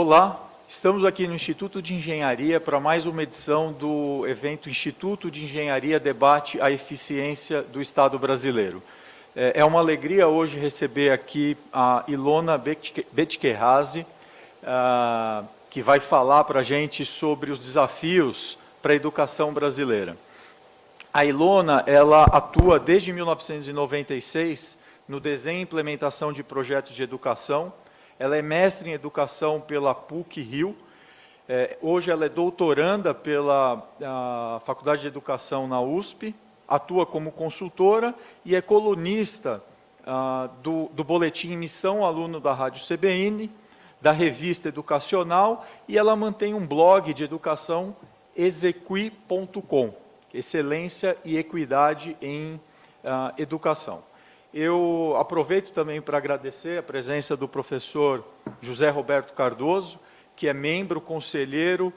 Olá, estamos aqui no Instituto de Engenharia para mais uma edição do evento Instituto de Engenharia Debate a Eficiência do Estado Brasileiro. É uma alegria hoje receber aqui a Ilona Betkerhazy, que vai falar para a gente sobre os desafios para a educação brasileira. A Ilona, ela atua desde 1996 no desenho e implementação de projetos de educação. Ela é mestre em educação pela PUC-Rio. Hoje ela é doutoranda pela Faculdade de Educação na USP, atua como consultora e é colunista do boletim Missão Aluno da Rádio CBN, da revista Educacional, e ela mantém um blog de educação, exequi.com, Excelência e Equidade em Educação. Eu aproveito também para agradecer a presença do professor José Roberto Cardoso, que é membro conselheiro,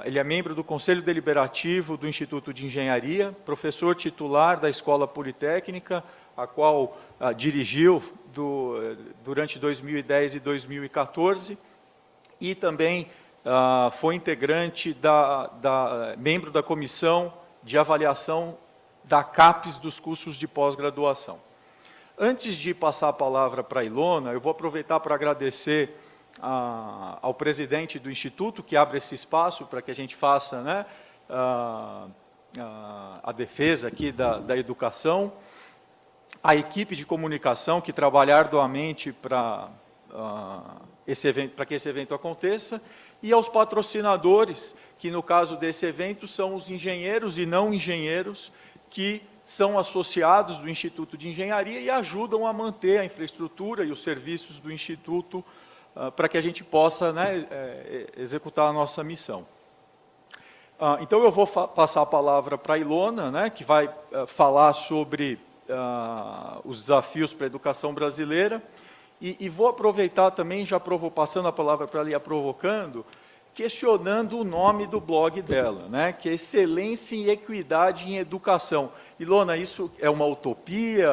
ele é membro do Conselho Deliberativo do Instituto de Engenharia, professor titular da Escola Politécnica, a qual dirigiu durante 2010 e 2014, e também foi integrante membro da Comissão de Avaliação da CAPES dos cursos de pós-graduação. Antes de passar a palavra para a Ilona, eu vou aproveitar para agradecer ao presidente do Instituto, que abre esse espaço para que a gente faça, né, a defesa aqui da educação, a equipe de comunicação que trabalha arduamente para que esse evento aconteça, e aos patrocinadores, que no caso desse evento são os engenheiros e não engenheiros, que são associados do Instituto de Engenharia e ajudam a manter a infraestrutura e os serviços do Instituto para que a gente possa, né, executar a nossa missão. Então, eu vou passar a palavra para a Ilona, né, que vai falar sobre os desafios para a educação brasileira, e vou aproveitar também, passando a palavra para ela e a provocando, questionando o nome do blog dela, né, que é Excelência e Equidade em Educação. Ilona, isso é uma utopia?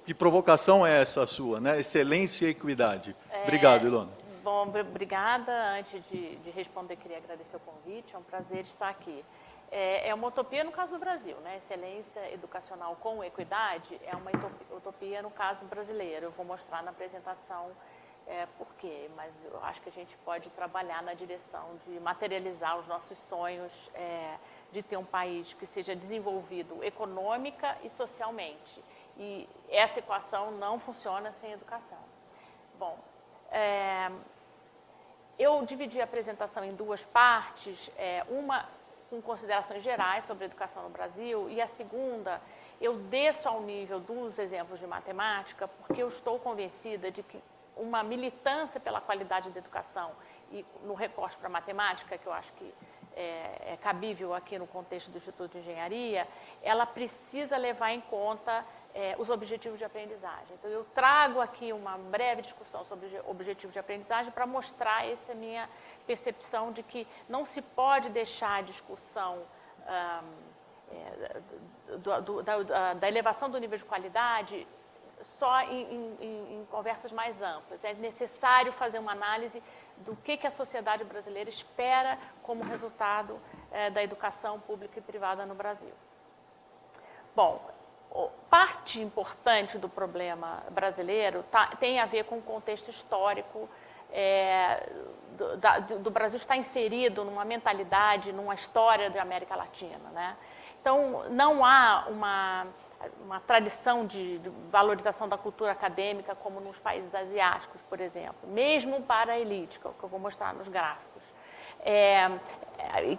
Que provocação é essa sua, né? Excelência e Equidade. Obrigado, Ilona. Bom, obrigada. Antes de responder, queria agradecer o convite, é um prazer estar aqui. É uma utopia no caso do Brasil, né? Excelência educacional com equidade é uma utopia no caso brasileiro. Eu vou mostrar na apresentação por quê, mas eu acho que a gente pode trabalhar na direção de materializar os nossos sonhos de ter um país que seja desenvolvido econômica e socialmente. E essa equação não funciona sem educação. Bom, eu dividi a apresentação em duas partes, uma com considerações gerais sobre a educação no Brasil e a segunda eu desço ao nível dos exemplos de matemática porque eu estou convencida de que uma militância pela qualidade da educação e no recorte para a matemática, que eu acho que é cabível aqui no contexto do Instituto de Engenharia, ela precisa levar em conta os objetivos de aprendizagem. Então, eu trago aqui uma breve discussão sobre objetivos de aprendizagem para mostrar essa minha percepção de que não se pode deixar a discussão da elevação do nível de qualidade só em conversas mais amplas. É necessário fazer uma análise do que a sociedade brasileira espera como resultado da educação pública e privada no Brasil. Bom, parte importante do problema brasileiro tem a ver com o contexto histórico do Brasil estar inserido numa mentalidade, numa história da América Latina, né? Então, não há uma tradição de valorização da cultura acadêmica como nos países asiáticos, por exemplo, mesmo para a elite, que é o que eu vou mostrar nos gráficos.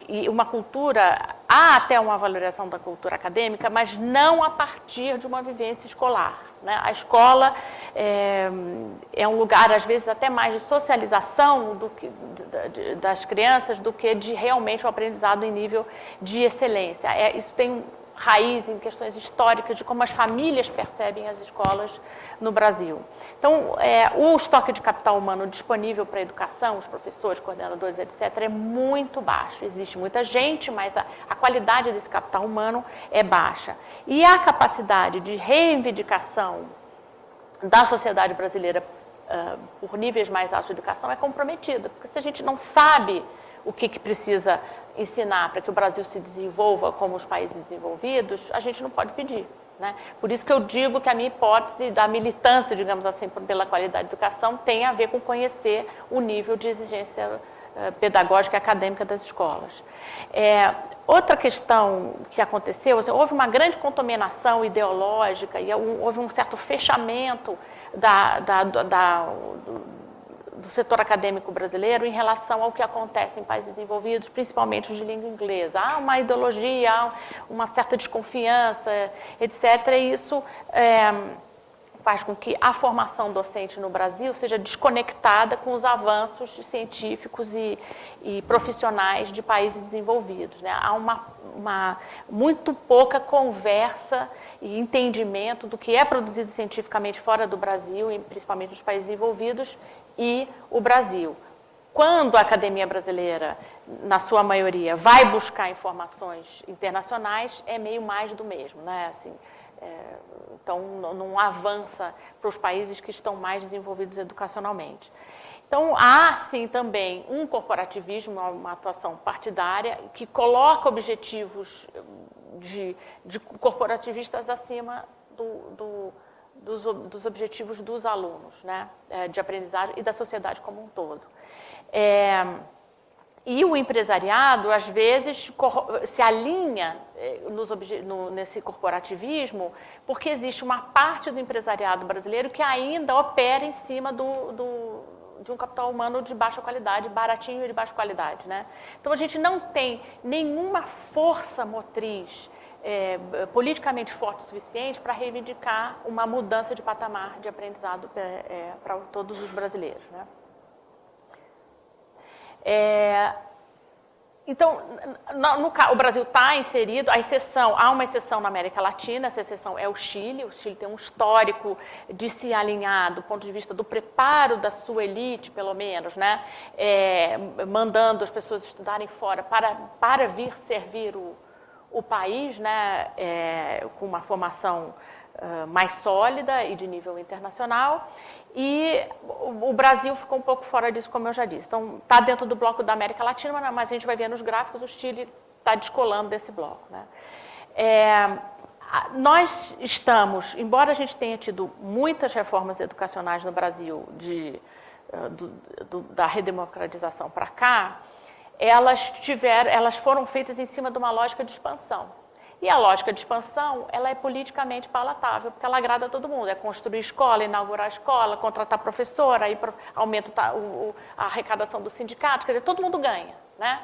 E uma cultura, há até uma valorização da cultura acadêmica, mas não a partir de uma vivência escolar, né? A escola é um lugar, às vezes, até mais de socialização das crianças do que de realmente um aprendizado em nível de excelência. Isso tem raiz em questões históricas de como as famílias percebem as escolas no Brasil. Então, o estoque de capital humano disponível para a educação, os professores, coordenadores, etc., é muito baixo. Existe muita gente, mas a qualidade desse capital humano é baixa. E a capacidade de reivindicação da sociedade brasileira por níveis mais altos de educação é comprometida, porque se a gente não sabe o que precisa ensinar para que o Brasil se desenvolva como os países desenvolvidos, a gente não pode pedir. Né? Por isso que eu digo que a minha hipótese da militância, digamos assim, pela qualidade da educação tem a ver com conhecer o nível de exigência pedagógica e acadêmica das escolas. Outra questão que aconteceu, assim, houve uma grande contaminação ideológica e houve um certo fechamento do setor acadêmico brasileiro em relação ao que acontece em países desenvolvidos, principalmente os de língua inglesa. Há uma ideologia, há uma certa desconfiança, etc. E isso faz com que a formação docente no Brasil seja desconectada com os avanços científicos e profissionais de países desenvolvidos. Né? Há uma muito pouca conversa e entendimento do que é produzido cientificamente fora do Brasil, e principalmente nos países desenvolvidos, e o Brasil. Quando a academia brasileira, na sua maioria, vai buscar informações internacionais, é meio mais do mesmo, né? Assim, então, não avança para os países que estão mais desenvolvidos educacionalmente. Então, há, sim, também um corporativismo, uma atuação partidária, que coloca objetivos de corporativistas acima dos objetivos dos alunos, né, de aprendizagem e da sociedade como um todo. E o empresariado, às vezes, se alinha nesse corporativismo, porque existe uma parte do empresariado brasileiro que ainda opera em cima de um capital humano de baixa qualidade, baratinho e de baixa qualidade. Né? Então, a gente não tem nenhuma força motriz politicamente forte o suficiente para reivindicar uma mudança de patamar de aprendizado para todos os brasileiros. Né? Então, o Brasil está inserido, há uma exceção na América Latina, essa exceção é o Chile tem um histórico de se alinhar do ponto de vista do preparo da sua elite, pelo menos, né? Mandando as pessoas estudarem fora para vir servir o país, né? Com uma formação mais sólida e de nível internacional. E o Brasil ficou um pouco fora disso, como eu já disse. Então, está dentro do bloco da América Latina, mas a gente vai ver nos gráficos, o Chile está descolando desse bloco. Né? Nós estamos, embora a gente tenha tido muitas reformas educacionais no Brasil da redemocratização para cá, elas foram feitas em cima de uma lógica de expansão. E a lógica de expansão, ela é politicamente palatável, porque ela agrada a todo mundo. É construir escola, inaugurar escola, contratar professora, aí aumenta a arrecadação do sindicato, quer dizer, todo mundo ganha. Né?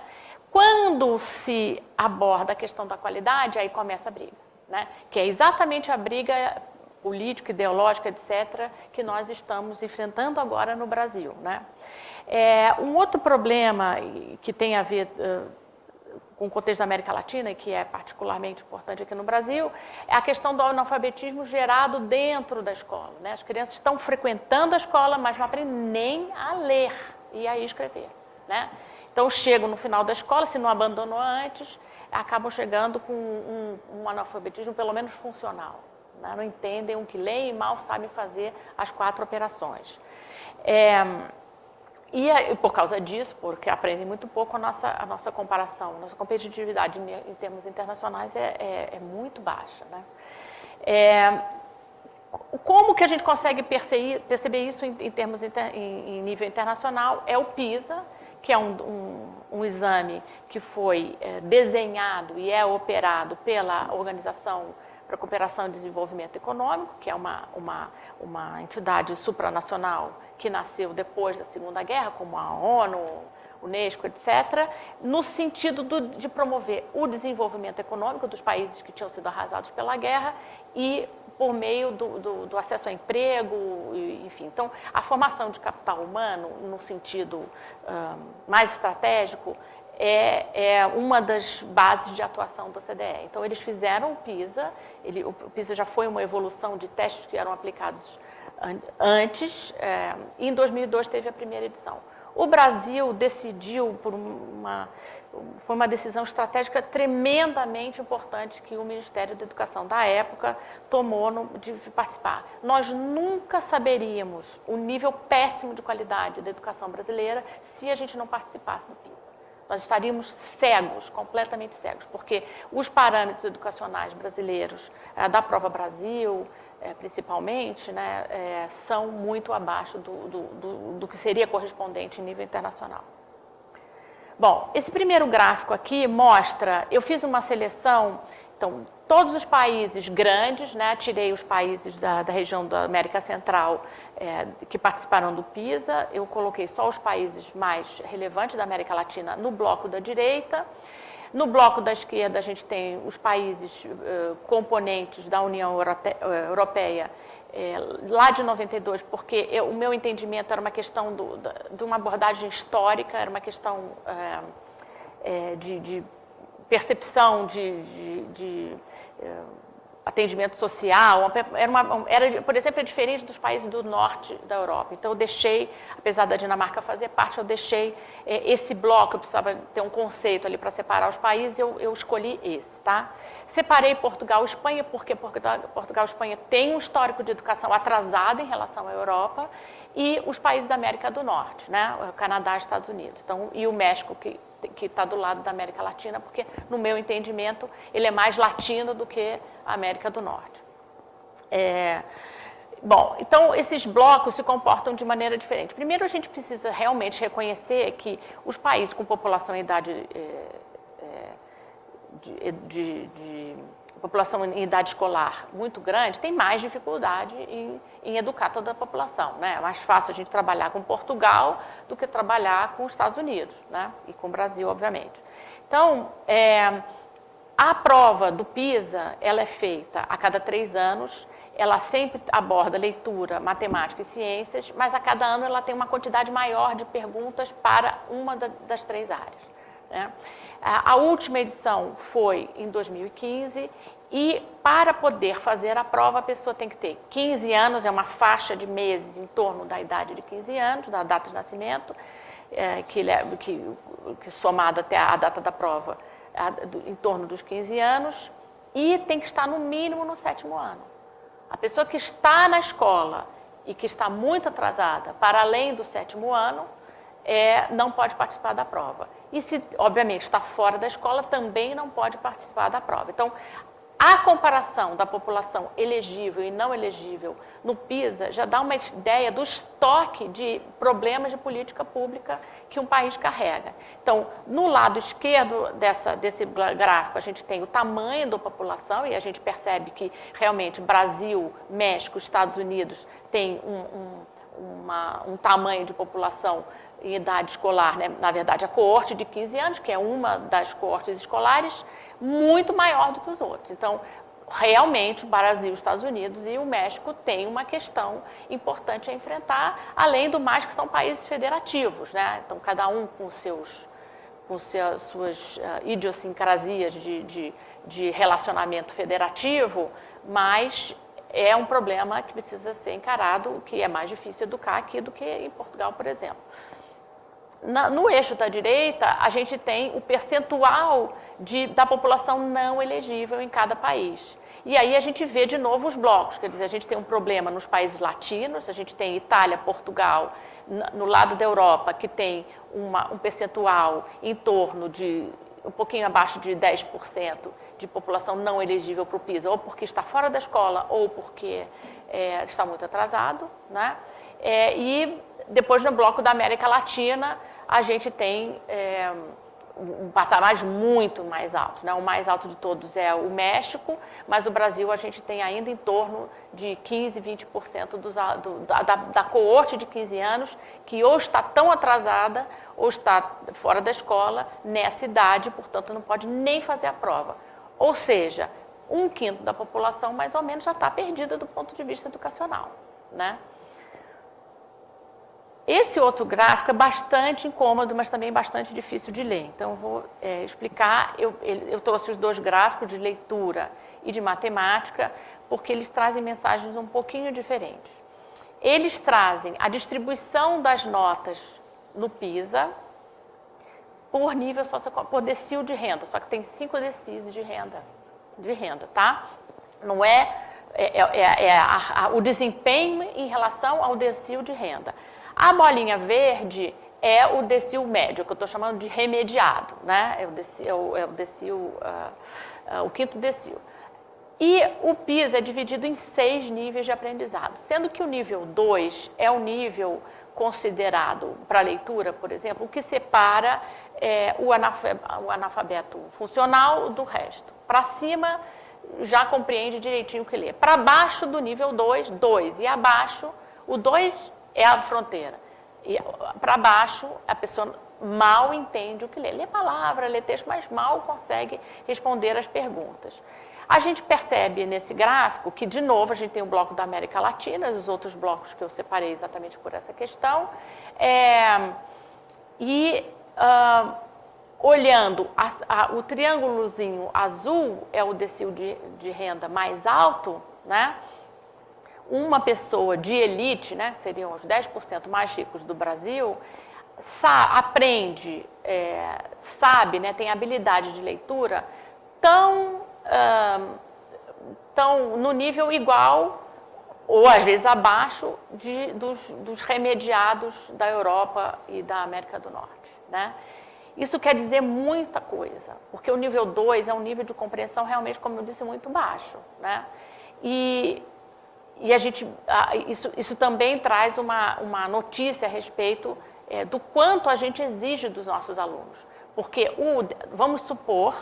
Quando se aborda a questão da qualidade, aí começa a briga. Né? Que é exatamente a briga política, ideológica, etc., que nós estamos enfrentando agora no Brasil. Né? Um outro problema que tem a ver com o contexto da América Latina, e que é particularmente importante aqui no Brasil, é a questão do analfabetismo gerado dentro da escola. Né? As crianças estão frequentando a escola, mas não aprendem nem a ler e a escrever. Né? Então, chegam no final da escola, se não abandonou antes, acabam chegando com um analfabetismo pelo menos funcional. Né? Não entendem o que leem e mal sabem fazer as 4 operações. E por causa disso, porque aprendem muito pouco, a nossa comparação, a nossa competitividade em termos internacionais é muito baixa. Né? Como que a gente consegue perceber isso em nível internacional? É o PISA, que é um exame que foi desenhado e é operado pela Organização para a Cooperação e Desenvolvimento Econômico, que é uma entidade supranacional que nasceu depois da Segunda Guerra, como a ONU, Unesco, etc., no sentido de promover o desenvolvimento econômico dos países que tinham sido arrasados pela guerra e por meio do acesso ao emprego, enfim. Então, a formação de capital humano, no sentido mais estratégico, é uma das bases de atuação do OCDE. Então, eles fizeram o PISA, o PISA já foi uma evolução de testes que eram aplicados antes, e em 2002 teve a primeira edição. O Brasil decidiu, foi uma decisão estratégica tremendamente importante que o Ministério da Educação da época tomou de participar. Nós nunca saberíamos o nível péssimo de qualidade da educação brasileira se a gente não participasse do PISA. Nós estaríamos cegos, completamente cegos, porque os parâmetros educacionais brasileiros, da Prova Brasil, principalmente, né, são muito abaixo do que seria correspondente em nível internacional. Bom, esse primeiro gráfico aqui mostra, eu fiz uma seleção, então, todos os países grandes, né, tirei os países da região da América Central que participaram do PISA, eu coloquei só os países mais relevantes da América Latina no bloco da direita. No bloco da esquerda, a gente tem os países componentes da União Europeia, lá de 92, porque o meu entendimento era uma questão de uma abordagem histórica, era uma questão de percepção de atendimento social, por exemplo, é diferente dos países do norte da Europa. Então, eu deixei, apesar da Dinamarca fazer parte, eu deixei esse bloco, eu precisava ter um conceito ali para separar os países, eu escolhi esse, tá? Separei Portugal e Espanha, porque Portugal e Espanha têm um histórico de educação atrasado em relação à Europa, e os países da América do Norte, né? O Canadá e Estados Unidos. Então, e o México, que está do lado da América Latina, porque, no meu entendimento, ele é mais latino do que a América do Norte. Bom, então, esses blocos se comportam de maneira diferente. Primeiro, a gente precisa realmente reconhecer que os países com população em idade população em idade escolar muito grande tem mais dificuldade em educar toda a população, né? É mais fácil a gente trabalhar com Portugal do que trabalhar com os Estados Unidos, né? E com o Brasil, obviamente. Então, a prova do PISA, ela é feita a cada 3 anos, ela sempre aborda leitura, matemática e ciências, mas a cada ano ela tem uma quantidade maior de perguntas para uma das 3 áreas, né? A última edição foi em 2015 e para poder fazer a prova a pessoa tem que ter 15 anos, é uma faixa de meses em torno da idade de 15 anos, da data de nascimento, que somada até a data da prova, em torno dos 15 anos, e tem que estar no mínimo no 7º ano. A pessoa que está na escola e que está muito atrasada para além do 7º ano, não pode participar da prova. E se, obviamente, está fora da escola, também não pode participar da prova. Então, a comparação da população elegível e não elegível no PISA já dá uma ideia do estoque de problemas de política pública que um país carrega. Então, no lado esquerdo desse gráfico, a gente tem o tamanho da população e a gente percebe que, realmente, Brasil, México, Estados Unidos têm um tamanho de população em idade escolar, né? Na verdade, a coorte de 15 anos, que é uma das coortes escolares, muito maior do que os outros. Então, realmente, o Brasil, os Estados Unidos e o México têm uma questão importante a enfrentar, além do mais que são países federativos, né? Então, cada um com suas idiosincrasias de relacionamento federativo, mas é um problema que precisa ser encarado, que é mais difícil educar aqui do que em Portugal, por exemplo. No eixo da direita, a gente tem o percentual da população não elegível em cada país. E aí a gente vê de novo os blocos, quer dizer, a gente tem um problema nos países latinos, a gente tem Itália, Portugal, no lado da Europa, que tem um percentual em torno de um pouquinho abaixo de 10% de população não elegível para o PISA, ou porque está fora da escola, ou porque está muito atrasado, né? E depois, no bloco da América Latina, a gente tem um patamar muito mais alto, né? O mais alto de todos é o México, mas o Brasil a gente tem ainda em torno de 15%, 20% da coorte de 15 anos que ou está tão atrasada ou está fora da escola nessa idade, portanto não pode nem fazer a prova. Ou seja, 1/5 da população mais ou menos já está perdida do ponto de vista educacional, né? Esse outro gráfico é bastante incômodo, mas também bastante difícil de ler. Então, eu vou explicar. Eu trouxe os 2 gráficos de leitura e de matemática, porque eles trazem mensagens um pouquinho diferentes. Eles trazem a distribuição das notas no PISA por nível socioeconômico, por decil de renda, só que tem 5 decis de renda, tá? Não o desempenho em relação ao decil de renda. A bolinha verde é o decil médio, que eu estou chamando de remediado, né? O quinto decil. E o PISA é dividido em 6 níveis de aprendizado, sendo que o nível 2 é o nível considerado para leitura, por exemplo, o que separa o analfabeto funcional do resto. Para cima, já compreende direitinho o que lê. Para baixo do nível 2, 2. E abaixo, o 2 é a fronteira. E para baixo, a pessoa mal entende o que lê. Lê palavra, lê texto, mas mal consegue responder as perguntas. A gente percebe nesse gráfico que, de novo, a gente tem o bloco da América Latina, os outros blocos que eu separei exatamente por essa questão. Olhando, o triângulozinho azul é o decil de renda mais alto, né? Uma pessoa de elite, né, que seriam os 10% mais ricos do Brasil, aprende, sabe, né, tem habilidade de leitura tão no nível igual ou às vezes abaixo dos remediados da Europa e da América do Norte, né? Isso quer dizer muita coisa, porque o nível 2 é um nível de compreensão realmente, como eu disse, muito baixo, né? E isso também traz uma notícia a respeito do quanto a gente exige dos nossos alunos. Porque vamos supor,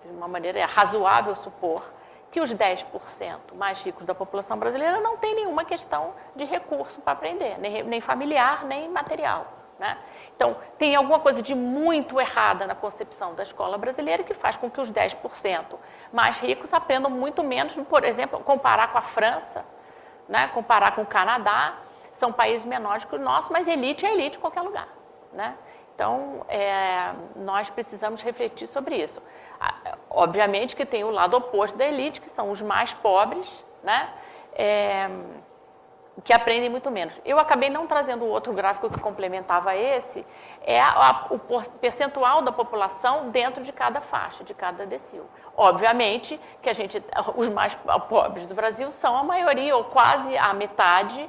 de uma maneira razoável supor, que os 10% mais ricos da população brasileira não têm nenhuma questão de recurso para aprender, nem familiar, nem material, né? Então, tem alguma coisa de muito errada na concepção da escola brasileira que faz com que os 10% mais ricos aprendam muito menos, por exemplo, comparar com a França, né? Comparar com o Canadá, são países menores que o nosso, mas elite é elite em qualquer lugar, né? Então, nós precisamos refletir sobre isso. Obviamente que tem o lado oposto da elite, que são os mais pobres, né? Que aprendem muito menos. Eu acabei não trazendo o outro gráfico que complementava esse, o percentual da população dentro de cada faixa, de cada decil. Obviamente que os mais pobres do Brasil são a maioria, ou quase a metade,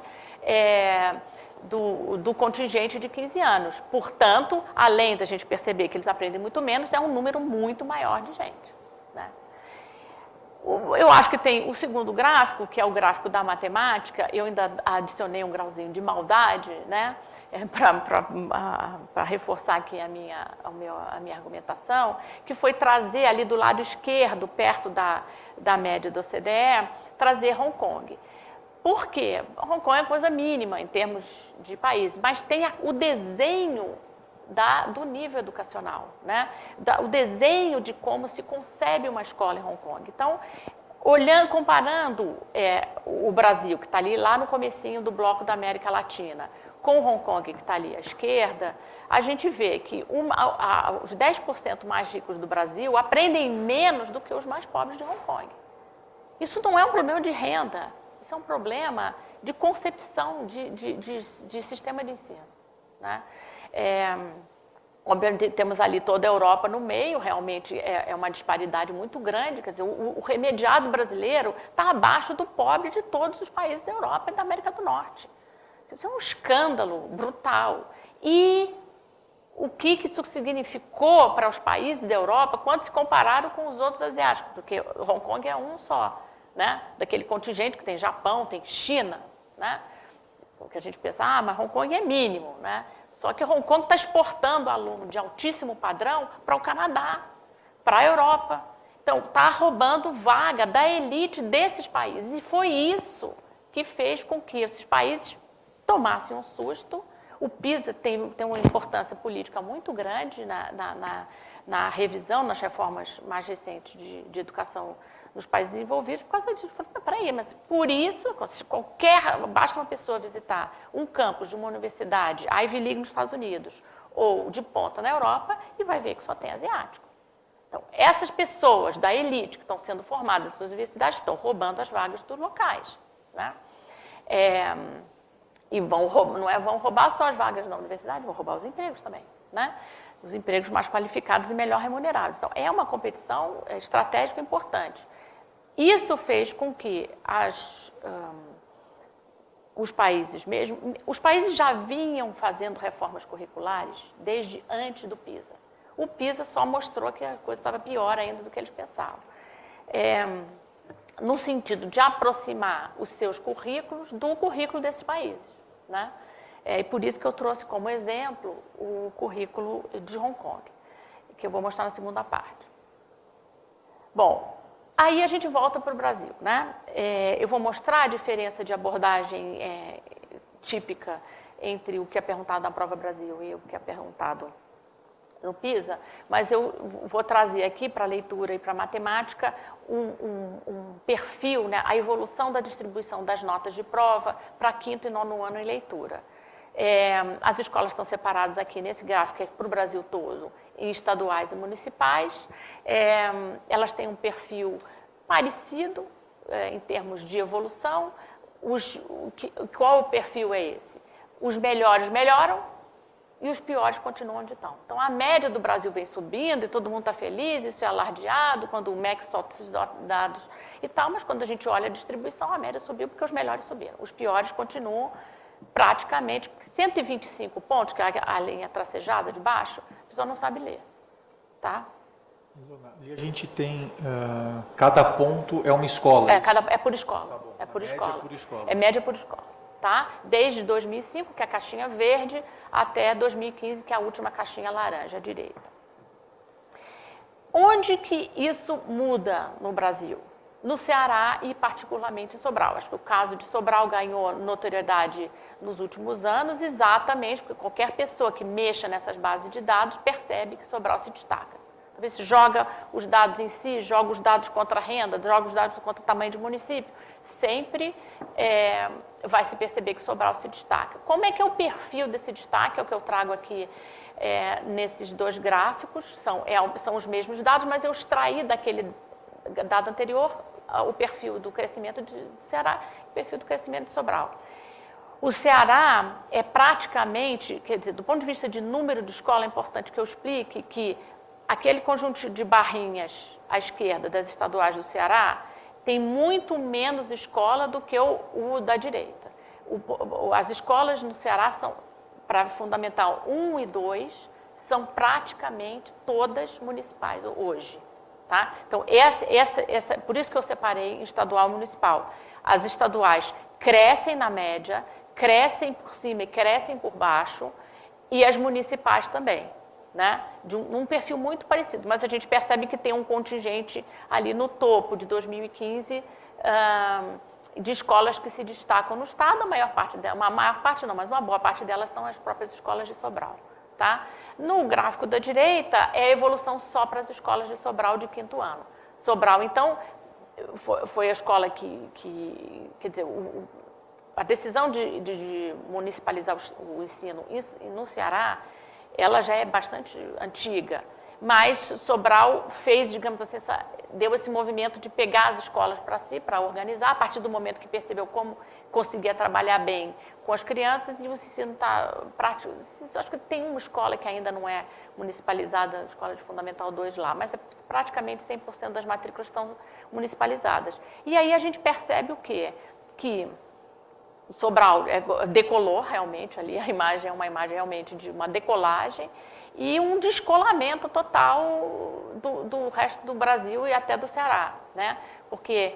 do contingente de 15 anos. Portanto, além da gente perceber que eles aprendem muito menos, é um número muito maior de gente, né? Eu acho que tem o segundo gráfico, que é o gráfico da matemática. Eu ainda adicionei um grauzinho de maldade, né, para reforçar aqui a minha argumentação, que foi trazer ali do lado esquerdo, perto da média do OCDE, trazer Hong Kong. Por quê? Hong Kong é coisa mínima em termos de país, mas tem o desenho do nível educacional, né? O desenho de como se concebe uma escola em Hong Kong. Então, comparando o Brasil, que está ali lá no comecinho do bloco da América Latina, com Hong Kong, que está ali à esquerda, a gente vê que os 10% mais ricos do Brasil aprendem menos do que os mais pobres de Hong Kong. Isso não é um problema de renda, isso é um problema de concepção de sistema de ensino, né? Obviamente, temos ali toda a Europa no meio, realmente é uma disparidade muito grande, quer dizer, o remediado brasileiro está abaixo do pobre de todos os países da Europa e da América do Norte. Isso é um escândalo brutal. E o que isso significou para os países da Europa quando se compararam com os outros asiáticos? Porque Hong Kong é um só, né? Daquele contingente que tem Japão, tem China, né? Porque a gente pensa, mas Hong Kong é mínimo, né? Só que Hong Kong está exportando aluno de altíssimo padrão para o Canadá, para a Europa. Então, está roubando vaga da elite desses países. E foi isso que fez com que esses países tomassem um susto. O PISA tem uma importância política muito grande na revisão, nas reformas mais recentes de educação nos países desenvolvidos, por causa disso. Peraí, mas por isso, basta uma pessoa visitar um campus de uma universidade, Ivy League nos Estados Unidos, ou de ponta na Europa, e vai ver que só tem asiático. Então, essas pessoas da elite que estão sendo formadas nessas universidades estão roubando as vagas dos locais, né? E vão roubar só as vagas na universidade, vão roubar os empregos também, né? os empregos mais qualificados e melhor remunerados. Então, é uma competição estratégica importante. Isso fez com que os países já vinham fazendo reformas curriculares desde antes do PISA. O PISA só mostrou que a coisa estava pior ainda do que eles pensavam. No sentido de aproximar os seus currículos do currículo desses países, né? E por isso que eu trouxe como exemplo o currículo de Hong Kong, que eu vou mostrar na segunda parte. Bom, aí a gente volta para o Brasil, né? Eu vou mostrar a diferença de abordagem típica entre o que é perguntado na Prova Brasil e o que é perguntado no PISA, mas eu vou trazer aqui para a leitura e para a matemática um perfil, né, a evolução da distribuição das notas de prova para quinto e nono ano em leitura. As escolas estão separadas aqui nesse gráfico, que é para o Brasil todo, em estaduais e municipais. Elas têm um perfil parecido em termos de evolução. Qual o perfil é esse? Os melhores melhoram e os piores continuam onde estão. Então, a média do Brasil vem subindo e todo mundo está feliz, isso é alardeado quando o MEC solta esses dados e tal, mas quando a gente olha a distribuição, a média subiu porque os melhores subiram. Os piores continuam praticamente 125 pontos, que é a linha tracejada de baixo, a pessoa não sabe ler, tá? E a gente tem, cada ponto é uma escola? É por escola. Tá bom. É por média escola. É por escola. É média por escola, tá? Desde 2005, que é a caixinha verde, até 2015, que é a última caixinha laranja à direita. Onde que isso muda no Brasil? No Ceará e particularmente em Sobral. Acho que o caso de Sobral ganhou notoriedade nos últimos anos, exatamente porque qualquer pessoa que mexa nessas bases de dados percebe que Sobral se destaca. Talvez se joga os dados em si, joga os dados contra a renda, joga os dados contra o tamanho de município, sempre vai se perceber que Sobral se destaca. Como é que é o perfil desse destaque? É o que eu trago aqui nesses dois gráficos, são os mesmos dados, mas eu extraí daquele dado anterior o perfil do crescimento do Ceará e o perfil do crescimento de Sobral. O Ceará é praticamente, quer dizer, do ponto de vista de número de escola, é importante que eu explique que aquele conjunto de barrinhas à esquerda das estaduais do Ceará tem muito menos escola do que o da direita. As escolas no Ceará são, para Fundamental 1 e 2, são praticamente todas municipais hoje. Tá? Então, por isso que eu separei em estadual e municipal. As estaduais crescem na média, crescem por cima e crescem por baixo, e as municipais também, né? Num perfil muito parecido, mas a gente percebe que tem um contingente ali no topo de 2015 de escolas que se destacam no estado, mas uma boa parte delas são as próprias escolas de Sobral. Tá? No gráfico da direita é a evolução só para as escolas de Sobral de quinto ano. Sobral, então, foi a escola quer dizer, a decisão de municipalizar o ensino no Ceará, ela já é bastante antiga, mas Sobral fez, digamos assim, deu esse movimento de pegar as escolas para si, para organizar, a partir do momento que percebeu como conseguia trabalhar bem com as crianças, e o ensino está prático. Acho que tem uma escola que ainda não é municipalizada, a escola de Fundamental 2 lá, mas praticamente 100% das matrículas estão municipalizadas. E aí a gente percebe o quê? Que Sobral decolou realmente ali, a imagem é uma imagem realmente de uma decolagem e um descolamento total do resto do Brasil e até do Ceará, né? Porque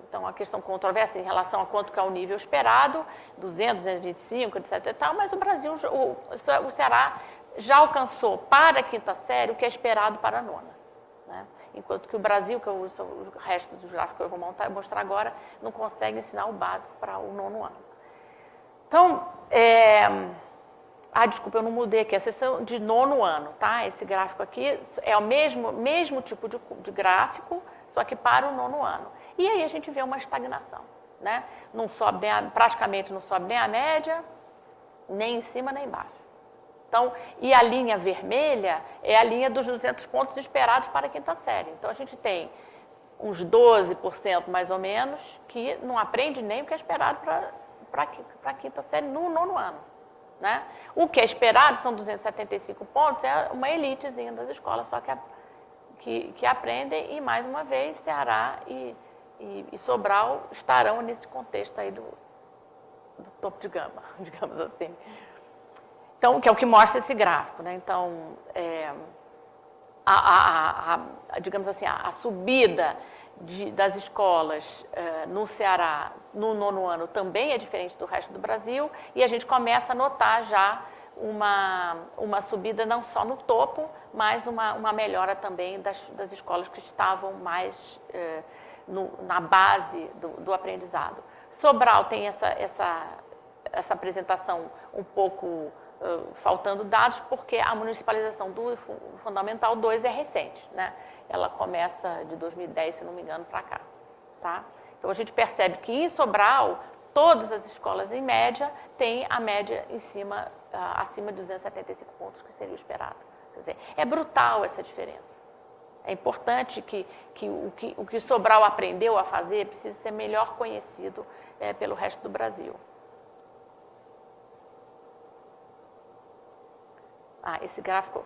então, a questão controversa em relação a quanto que é o nível esperado, 200, 225, etc. e tal, mas o Brasil, o Ceará já alcançou para a quinta série o que é esperado para a nona, né? Enquanto que o Brasil, que o resto dos gráficos que eu vou mostrar agora, não consegue ensinar o básico para o nono ano. Então, desculpa, eu não mudei aqui, a seção de nono ano, tá? Esse gráfico aqui é o mesmo tipo de gráfico, só que para o nono ano. E aí a gente vê uma estagnação, né? Não sobe praticamente não sobe nem a média, nem em cima nem embaixo. Então, e a linha vermelha é a linha dos 200 pontos esperados para a quinta série. Então, a gente tem uns 12% mais ou menos que não aprende nem o que é esperado para a quinta série no nono ano, né? O que é esperado, são 275 pontos, é uma elitezinha das escolas, só que aprendem, e mais uma vez, Ceará e Sobral estarão nesse contexto aí do topo de gama, digamos assim. Então, que é o que mostra esse gráfico, né? Então, digamos assim, a subida das escolas no Ceará no 9º ano também é diferente do resto do Brasil, e a gente começa a notar já uma subida não só no topo, mas uma melhora também das escolas que estavam mais na base do aprendizado. Sobral tem essa apresentação um pouco faltando dados, porque a municipalização do Fundamental 2 é recente, né? Ela começa de 2010, se não me engano, para cá, tá? Então, a gente percebe que em Sobral, todas as escolas, em média, têm a média acima de 275 pontos, que seria o esperado. Quer dizer, é brutal essa diferença. É importante que o que Sobral aprendeu a fazer precisa ser melhor conhecido pelo resto do Brasil. Esse gráfico...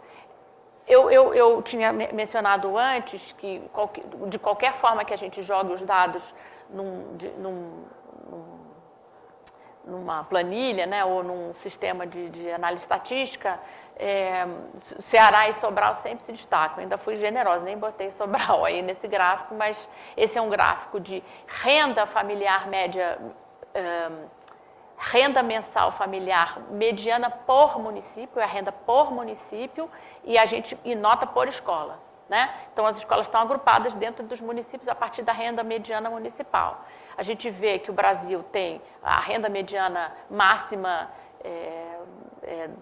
Eu tinha mencionado antes que, de qualquer forma que a gente jogue os dados numa planilha, né, ou num sistema de análise estatística, Ceará e Sobral sempre se destacam. Ainda fui generosa, nem botei Sobral aí nesse gráfico, mas esse é um gráfico de renda familiar média, renda mensal familiar mediana por município, é a renda por município, e nota por escola, né? Então, as escolas estão agrupadas dentro dos municípios a partir da renda mediana municipal. A gente vê que o Brasil tem a renda mediana máxima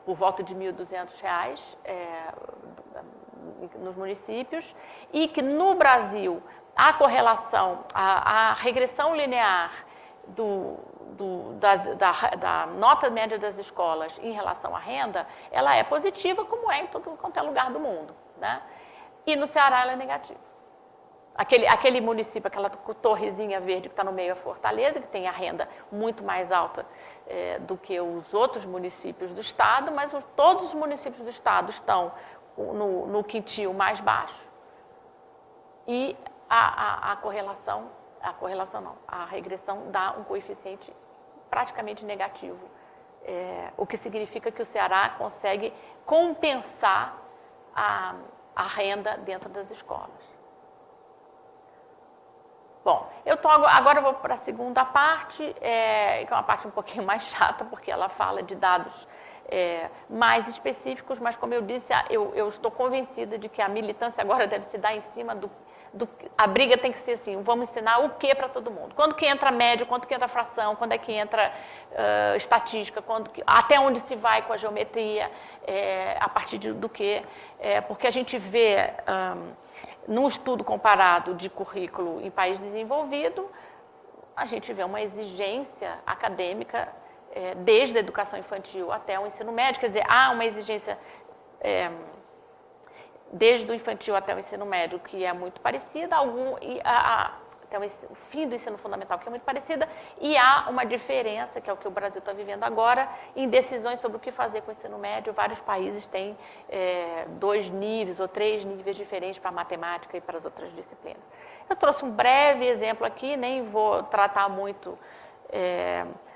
por volta de R$ 1.200 nos municípios, e que no Brasil a correlação, a regressão linear da nota média das escolas em relação à renda, ela é positiva, como é em todo quanto é lugar do mundo, né? E no Ceará ela é negativa. Aquele município, aquela torrezinha verde que está no meio é Fortaleza, que tem a renda muito mais alta do que os outros municípios do estado, mas todos os municípios do estado estão no quintil mais baixo, e a regressão dá um coeficiente praticamente negativo, o que significa que o Ceará consegue compensar a renda dentro das escolas. Bom, agora eu vou para a segunda parte, que é uma parte um pouquinho mais chata, porque ela fala de dados mais específicos, mas, como eu disse, eu estou convencida de que a militância agora deve se dar em cima a briga tem que ser assim: vamos ensinar o que para todo mundo. Quando que entra médio, quando que entra fração, quando é que entra estatística, até onde se vai com a geometria, a partir do que. Porque a gente vê, num estudo comparado de currículo em país desenvolvido, a gente vê uma exigência acadêmica desde a educação infantil até o ensino médio. Quer dizer, há uma exigência desde o infantil até o ensino médio, que é muito parecida, até o fim do ensino fundamental, que é muito parecida, e há uma diferença, que é o que o Brasil está vivendo agora, em decisões sobre o que fazer com o ensino médio. Vários países têm 2 níveis ou 3 níveis diferentes para a matemática e para as outras disciplinas. Eu trouxe um breve exemplo aqui, nem vou tratar muito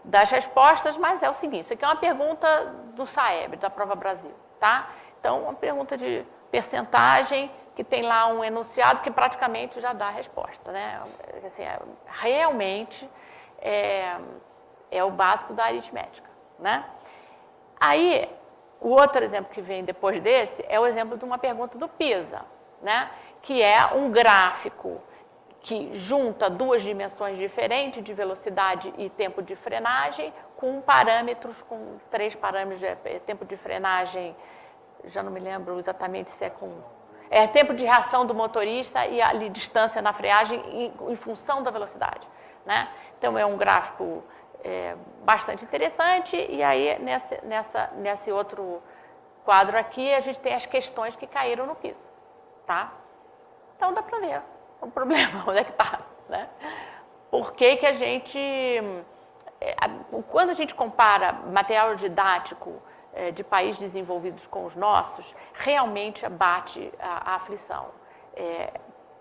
das respostas, mas é o seguinte: isso aqui é uma pergunta do SAEB, da Prova Brasil, tá? Então, uma pergunta de percentagem, que tem lá um enunciado que praticamente já dá a resposta, né? Assim, realmente é o básico da aritmética, né? Aí, o outro exemplo que vem depois desse é o exemplo de uma pergunta do PISA, né? Que é um gráfico que junta 2 dimensões diferentes de velocidade e tempo de frenagem, com 3 parâmetros de tempo de frenagem. Já não me lembro exatamente se é com... tempo de reação do motorista e a distância na freagem em função da velocidade, né? Então, é um gráfico bastante interessante. E aí, nesse outro quadro aqui, a gente tem as questões que caíram no PISA, tá? Então, dá para ver o problema, onde é que está, né? Por que a gente... Quando a gente compara material didático de países desenvolvidos com os nossos, realmente bate a aflição.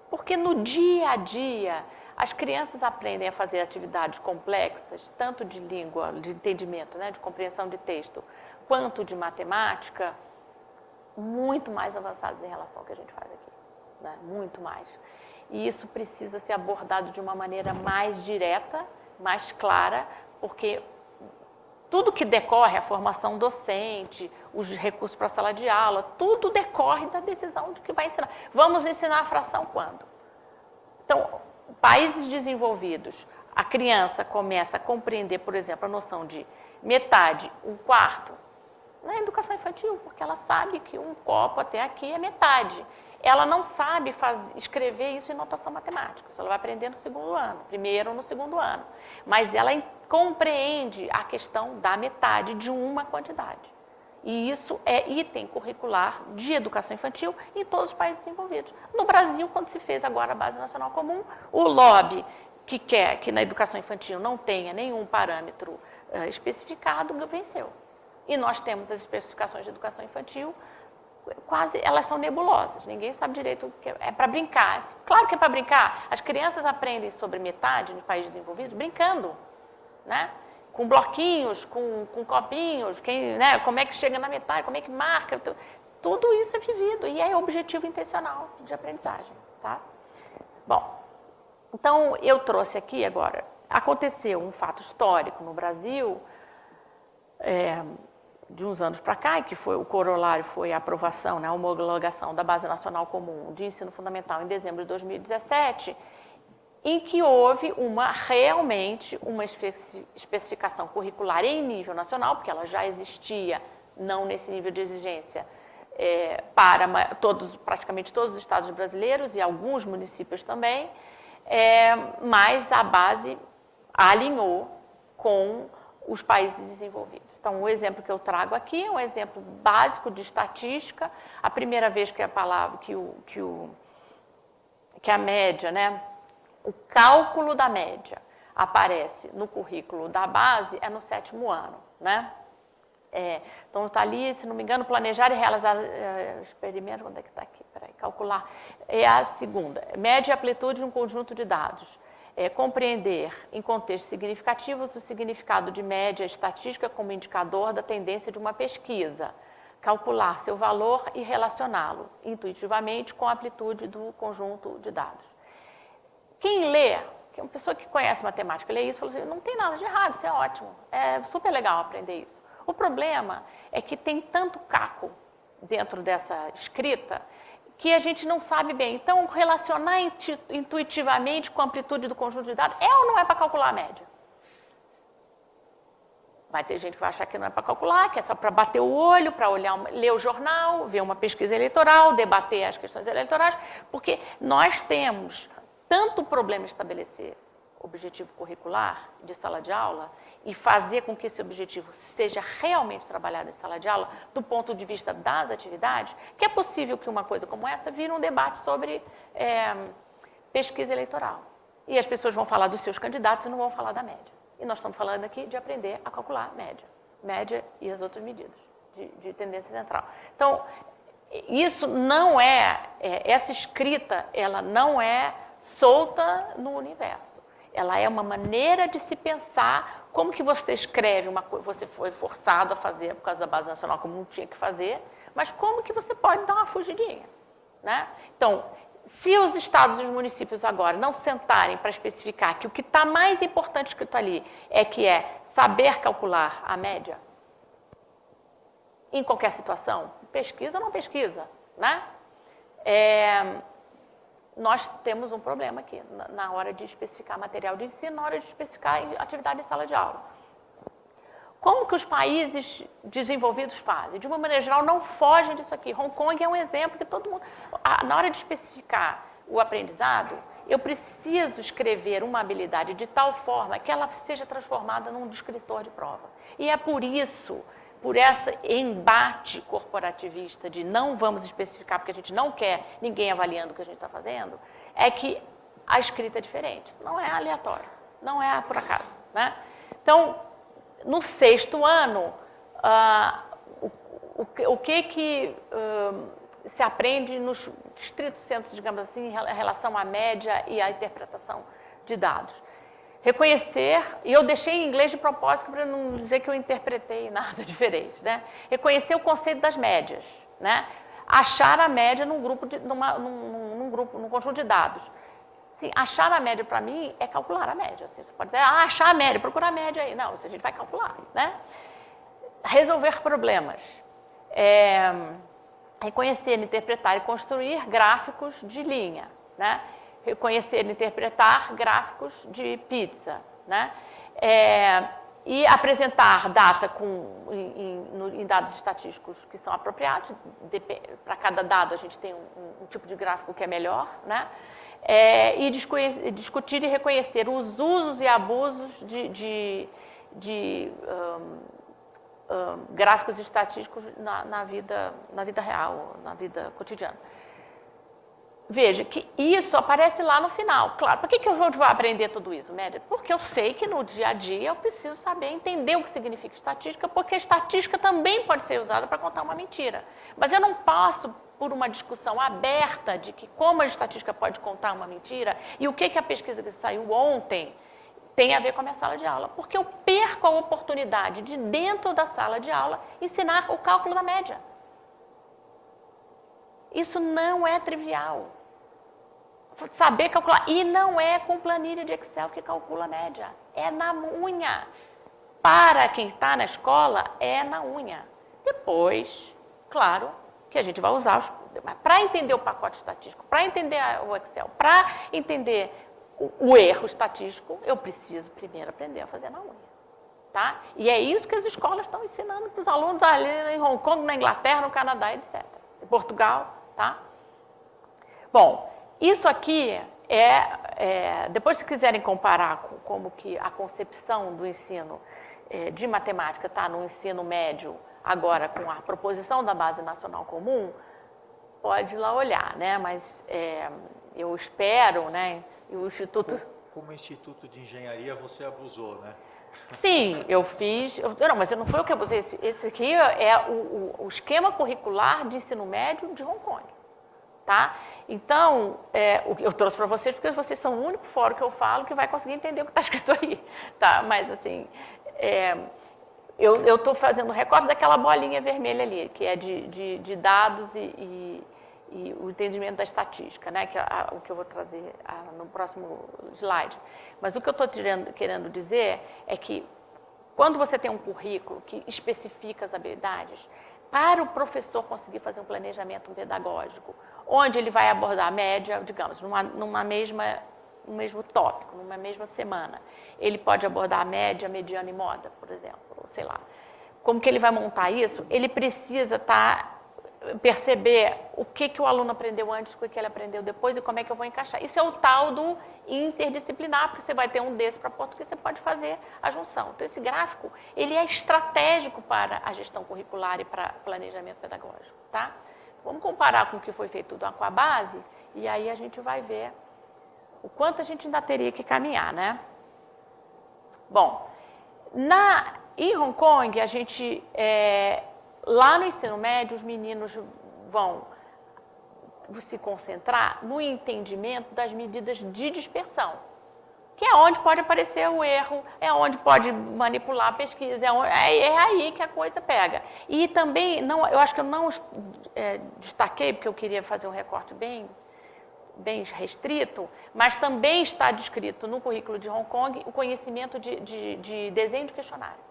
Porque no dia a dia, as crianças aprendem a fazer atividades complexas, tanto de língua, de entendimento, né, de compreensão de texto, quanto de matemática, muito mais avançadas em relação ao que a gente faz aqui, né? Muito mais. E isso precisa ser abordado de uma maneira mais direta, mais clara, porque tudo que decorre, a formação docente, os recursos para a sala de aula, tudo decorre da decisão de que vai ensinar. Vamos ensinar a fração quando? Então, países desenvolvidos, a criança começa a compreender, por exemplo, a noção de metade, um quarto, na educação infantil, porque ela sabe que um copo até aqui é metade. Ela não sabe escrever isso em notação matemática, isso ela vai aprender no segundo ano, primeiro ou no segundo ano. Mas ela compreende a questão da metade de uma quantidade. E isso é item curricular de educação infantil em todos os países desenvolvidos. No Brasil, quando se fez agora a Base Nacional Comum, o lobby que quer que na educação infantil não tenha nenhum parâmetro especificado, venceu. E nós temos as especificações de educação infantil, quase, elas são nebulosas, ninguém sabe direito o que é para brincar. Claro que é para brincar, as crianças aprendem sobre metade nos países desenvolvidos brincando, né? Com bloquinhos, com copinhos, né? Como é que chega na metade, como é que marca, tudo isso é vivido e é objetivo intencional de aprendizagem, tá? Bom, então eu trouxe aqui agora, aconteceu um fato histórico no Brasil, de uns anos para cá, que foi o corolário foi a aprovação, né, a homologação da Base Nacional Comum de Ensino Fundamental em dezembro de 2017, em que houve realmente uma especificação curricular em nível nacional, porque ela já existia, não nesse nível de exigência, para praticamente todos os estados brasileiros e alguns municípios também, mas a base alinhou com os países desenvolvidos. Então, o exemplo que eu trago aqui é um exemplo básico de estatística. A primeira vez que a palavra, que a média, né, o cálculo da média aparece no currículo da base é no 7º ano, né? Então, está ali, se não me engano, planejar e realizar experimento, onde é que está aqui? Peraí, calcular. É a segunda, média e amplitude de um conjunto de dados. Compreender em contextos significativos o significado de média estatística como indicador da tendência de uma pesquisa, calcular seu valor e relacioná-lo intuitivamente com a amplitude do conjunto de dados. Quem lê, que é uma pessoa que conhece matemática, lê isso e fala assim, não tem nada de errado, isso é ótimo, é super legal aprender isso. O problema é que tem tanto caco dentro dessa escrita que a gente não sabe bem. Então, relacionar intuitivamente com a amplitude do conjunto de dados é ou não é para calcular a média? Vai ter gente que vai achar que não é para calcular, que é só para bater o olho, para ler o jornal, ver uma pesquisa eleitoral, debater as questões eleitorais, porque nós temos tanto problema em estabelecer objetivo curricular de sala de aula e fazer com que esse objetivo seja realmente trabalhado em sala de aula do ponto de vista das atividades, que é possível que uma coisa como essa vire um debate sobre pesquisa eleitoral. E as pessoas vão falar dos seus candidatos e não vão falar da média. E nós estamos falando aqui de aprender a calcular média e as outras medidas de tendência central. Então, isso não essa escrita, ela não é solta no universo. Ela é uma maneira de se pensar como que você escreve uma coisa, você foi forçado a fazer por causa da Base Nacional como não tinha que fazer, mas como que você pode dar uma fugidinha, né? Então, se os estados e os municípios agora não sentarem para especificar que o que está mais importante escrito ali é saber calcular a média, em qualquer situação, pesquisa ou não pesquisa, né? Nós temos um problema aqui, na hora de especificar material de ensino, na hora de especificar atividade em sala de aula. Como que os países desenvolvidos fazem? De uma maneira geral, não fogem disso aqui. Hong Kong é um exemplo que todo mundo... Na hora de especificar o aprendizado, eu preciso escrever uma habilidade de tal forma que ela seja transformada num descritor de prova. E é por isso, por esse embate corporativista de não vamos especificar porque a gente não quer ninguém avaliando o que a gente está fazendo, é que a escrita é diferente. Não é aleatório, não é por acaso, né? Então, no 6º ano, o que se aprende nos estritos centros, digamos assim, em relação à média e à interpretação de dados. Reconhecer, e eu deixei em inglês de propósito para não dizer que eu interpretei nada diferente, né? Reconhecer o conceito das médias, né? Achar a média num conjunto de dados. Sim, achar a média para mim é calcular a média. Assim, você pode dizer, achar a média, procurar a média aí. Não, a gente vai calcular, né? Resolver problemas. Reconhecer, interpretar e construir gráficos de linha, né? Reconhecer e interpretar gráficos de pizza, né? E apresentar data em dados estatísticos que são apropriados. Para cada dado a gente tem um tipo de gráfico que é melhor, né? E discutir e reconhecer os usos e abusos de gráficos estatísticos na vida real, na vida cotidiana. Veja que isso aparece lá no final. Claro, por que eu vou aprender tudo isso, média? Porque eu sei que no dia a dia eu preciso saber, entender o que significa estatística, porque a estatística também pode ser usada para contar uma mentira. Mas eu não passo por uma discussão aberta de que como a estatística pode contar uma mentira e o que a pesquisa que saiu ontem tem a ver com a minha sala de aula, porque eu perco a oportunidade de, dentro da sala de aula, ensinar o cálculo da média. Isso não é trivial. Saber calcular. E não é com planilha de Excel que calcula a média. É na unha. Para quem está na escola, é na unha. Depois, claro, que a gente vai usar. Para entender o pacote estatístico, para entender o Excel, para entender o erro estatístico, eu preciso primeiro aprender a fazer na unha. Tá? E é isso que as escolas estão ensinando para os alunos ali em Hong Kong, na Inglaterra, no Canadá, etc. Em Portugal, tá? Bom, isso aqui depois se quiserem comparar com como que a concepção do ensino de matemática está no ensino médio, agora com a proposição da Base Nacional Comum, pode ir lá olhar, né? Mas eu espero, né? E o Instituto... Como Instituto de Engenharia, você abusou, né? Sim, eu fiz... Não, mas não foi eu que abusei. Esse aqui é o esquema curricular de ensino médio de Hong Kong. Tá? Então, eu trouxe para vocês porque vocês são o único fórum que eu falo que vai conseguir entender o que está escrito aí. Tá? Mas, assim, eu estou fazendo recorte daquela bolinha vermelha ali, que é de dados e o entendimento da estatística, né? Que é o que eu vou trazer no próximo slide. Mas o que eu estou querendo dizer é que, quando você tem um currículo que especifica as habilidades, para o professor conseguir fazer um planejamento pedagógico, onde ele vai abordar a média, digamos, no mesmo tópico, numa mesma semana. Ele pode abordar a média, mediana e moda, por exemplo, sei lá. Como que ele vai montar isso? Ele precisa perceber o que o aluno aprendeu antes, o que ele aprendeu depois e como é que eu vou encaixar. Isso é o tal do interdisciplinar, porque você vai ter um desse para português, você pode fazer a junção. Então, esse gráfico, ele é estratégico para a gestão curricular e para planejamento pedagógico, tá? Vamos comparar com o que foi feito com a base, e aí a gente vai ver o quanto a gente ainda teria que caminhar, né? Bom, em Hong Kong, a gente, lá no ensino médio, os meninos vão se concentrar no entendimento das medidas de dispersão, que é onde pode aparecer o erro, é onde pode manipular a pesquisa, é aí que a coisa pega. E também, eu acho que eu não destaquei, porque eu queria fazer um recorte bem restrito, mas também está descrito no currículo de Hong Kong o conhecimento de desenho de questionário.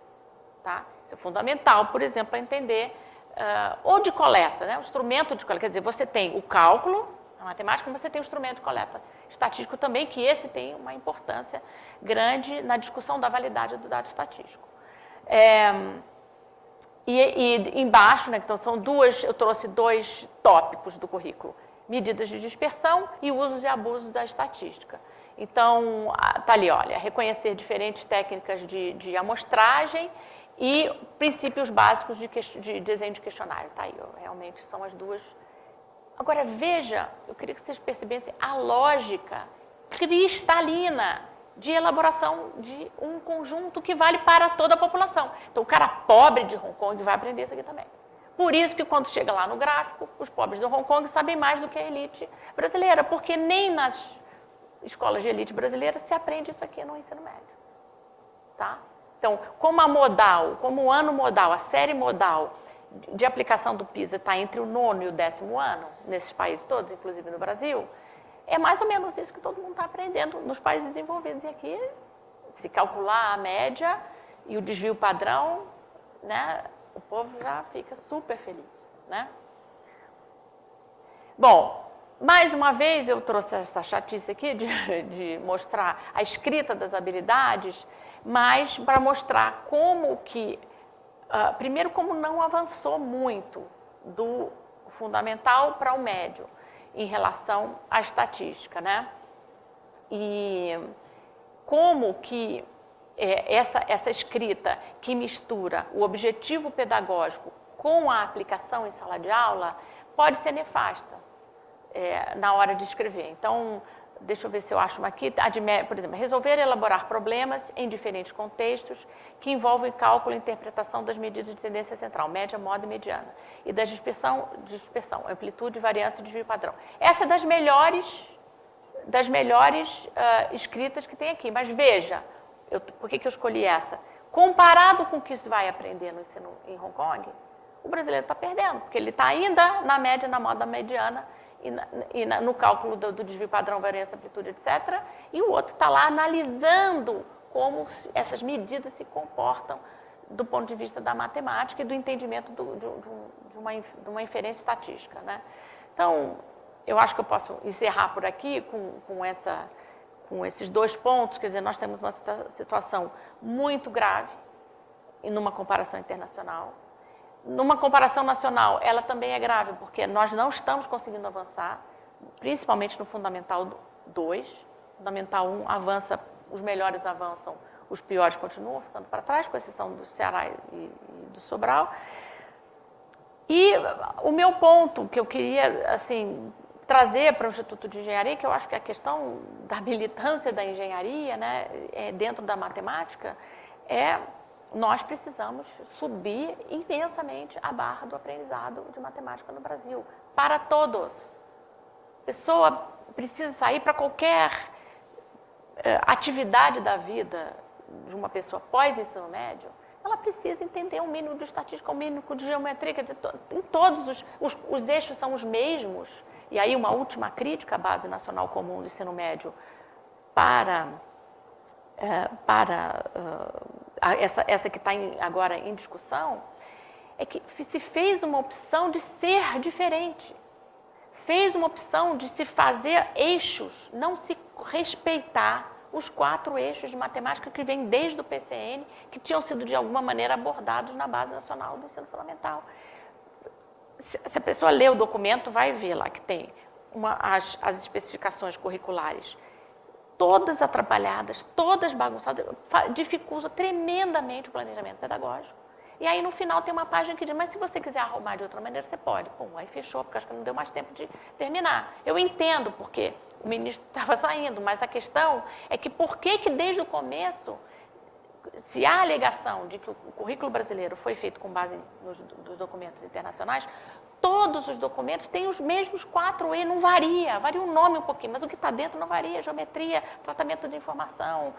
Tá? Isso é fundamental, por exemplo, para entender, ou de coleta, né? O instrumento de coleta, quer dizer, você tem o cálculo, a matemática, mas você tem o instrumento de coleta estatístico também, que esse tem uma importância grande na discussão da validade do dado estatístico. E embaixo, né, então eu trouxe 2 tópicos do currículo: medidas de dispersão e usos e abusos da estatística. Então, está ali, olha, reconhecer diferentes técnicas de amostragem e princípios básicos de desenho de questionário. Está aí, realmente são as duas. Agora, veja, eu queria que vocês percebessem a lógica cristalina de elaboração de um conjunto que vale para toda a população. Então, o cara pobre de Hong Kong vai aprender isso aqui também. Por isso que quando chega lá no gráfico, os pobres do Hong Kong sabem mais do que a elite brasileira, porque nem nas escolas de elite brasileira se aprende isso aqui no ensino médio. Tá? Então, como a modal, como o ano modal, a série modal de aplicação do PISA está entre o 9º e o 10º ano, nesses países todos, inclusive no Brasil, é mais ou menos isso que todo mundo está aprendendo nos países desenvolvidos. E aqui, se calcular a média e o desvio padrão, né, o povo já fica super feliz. Né? Bom, mais uma vez eu trouxe essa chatice aqui de mostrar a escrita das habilidades, mas para mostrar como que, primeiro, como não avançou muito do fundamental para o médio em relação à estatística, né? E como que essa escrita que mistura o objetivo pedagógico com a aplicação em sala de aula pode ser nefasta na hora de escrever. Então, deixa eu ver se eu acho uma aqui. Por exemplo, resolver e elaborar problemas em diferentes contextos que envolvem cálculo e interpretação das medidas de tendência central, média, moda e mediana, e da dispersão, amplitude, variância e desvio padrão. Essa é das melhores escritas que tem aqui. Mas veja, por que eu escolhi essa? Comparado com o que se vai aprender no ensino em Hong Kong, o brasileiro está perdendo, porque ele está ainda na média, na moda mediana, no cálculo do desvio padrão, variância, amplitude, etc. E o outro está lá analisando como essas medidas se comportam do ponto de vista da matemática e do entendimento de uma inferência estatística. Né? Então, eu acho que eu posso encerrar por aqui com esses 2 pontos. Quer dizer, nós temos uma situação muito grave numa comparação internacional. Numa comparação nacional, ela também é grave, porque nós não estamos conseguindo avançar, principalmente no Fundamental 2. Fundamental 1 avança, os melhores avançam, os piores continuam ficando para trás, com exceção do Ceará e do Sobral. E o meu ponto que eu queria assim, trazer para o Instituto de Engenharia, que eu acho que é a questão da militância da engenharia, né, dentro da matemática, nós precisamos subir imensamente a barra do aprendizado de matemática no Brasil, para todos. A pessoa precisa sair para qualquer atividade da vida de uma pessoa pós-ensino médio, ela precisa entender um mínimo de estatística, um mínimo de geometria, quer dizer, em todos os eixos são os mesmos. E aí uma última crítica à Base Nacional Comum do Ensino Médio essa que está agora em discussão, é que se fez uma opção de ser diferente. Fez uma opção de se fazer eixos, não se respeitar os 4 eixos de matemática que vêm desde o PCN, que tinham sido de alguma maneira abordados na Base Nacional do Ensino Fundamental. Se a pessoa ler o documento, vai ver lá que tem as especificações curriculares todas atrapalhadas, todas bagunçadas, dificulta tremendamente o planejamento pedagógico. E aí, no final, tem uma página que diz, mas se você quiser arrumar de outra maneira, você pode. Pum, aí fechou, porque acho que não deu mais tempo de terminar. Eu entendo porque o ministro estava saindo, mas a questão é que por que desde o começo, se há alegação de que o currículo brasileiro foi feito com base nos documentos internacionais, todos os documentos têm os mesmos 4 E, não varia o nome um pouquinho, mas o que está dentro não varia, geometria, tratamento de informação,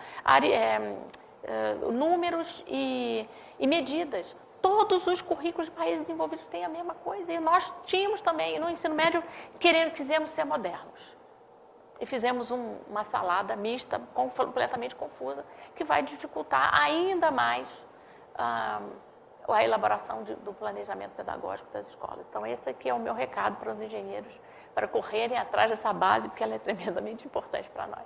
números e medidas. Todos os currículos de países desenvolvidos têm a mesma coisa, e nós tínhamos também, no ensino médio, quisemos ser modernos. E fizemos uma salada mista, completamente confusa, que vai dificultar ainda mais a elaboração do planejamento pedagógico das escolas. Então, esse aqui é o meu recado para os engenheiros, para correrem atrás dessa base, porque ela é tremendamente importante para nós.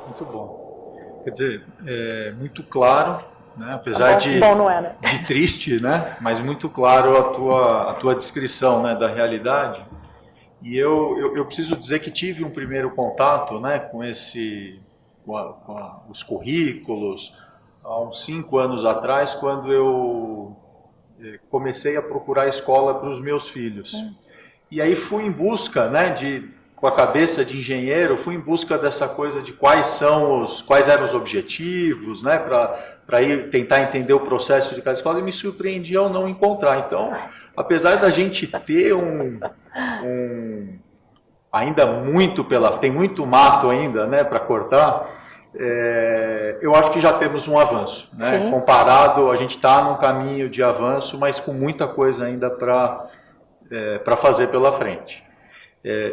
Muito bom. Quer dizer, é muito claro, né, apesar de triste, né, mas muito claro a tua descrição, né, da realidade. E eu preciso dizer que tive um primeiro contato, né, com os currículos, há uns 5 anos atrás, quando eu comecei a procurar escola para os meus filhos. E aí fui em busca, né, de com a cabeça de engenheiro, fui em busca dessa coisa de quais eram os objetivos, né, para ir tentar entender o processo de cada escola, e me surpreendi ao não encontrar. Então, apesar da gente ter ainda tem muito mato ainda, né, para cortar, eu acho que já temos um avanço, né? Sim. Comparado, a gente está num caminho de avanço, mas com muita coisa ainda para fazer pela frente.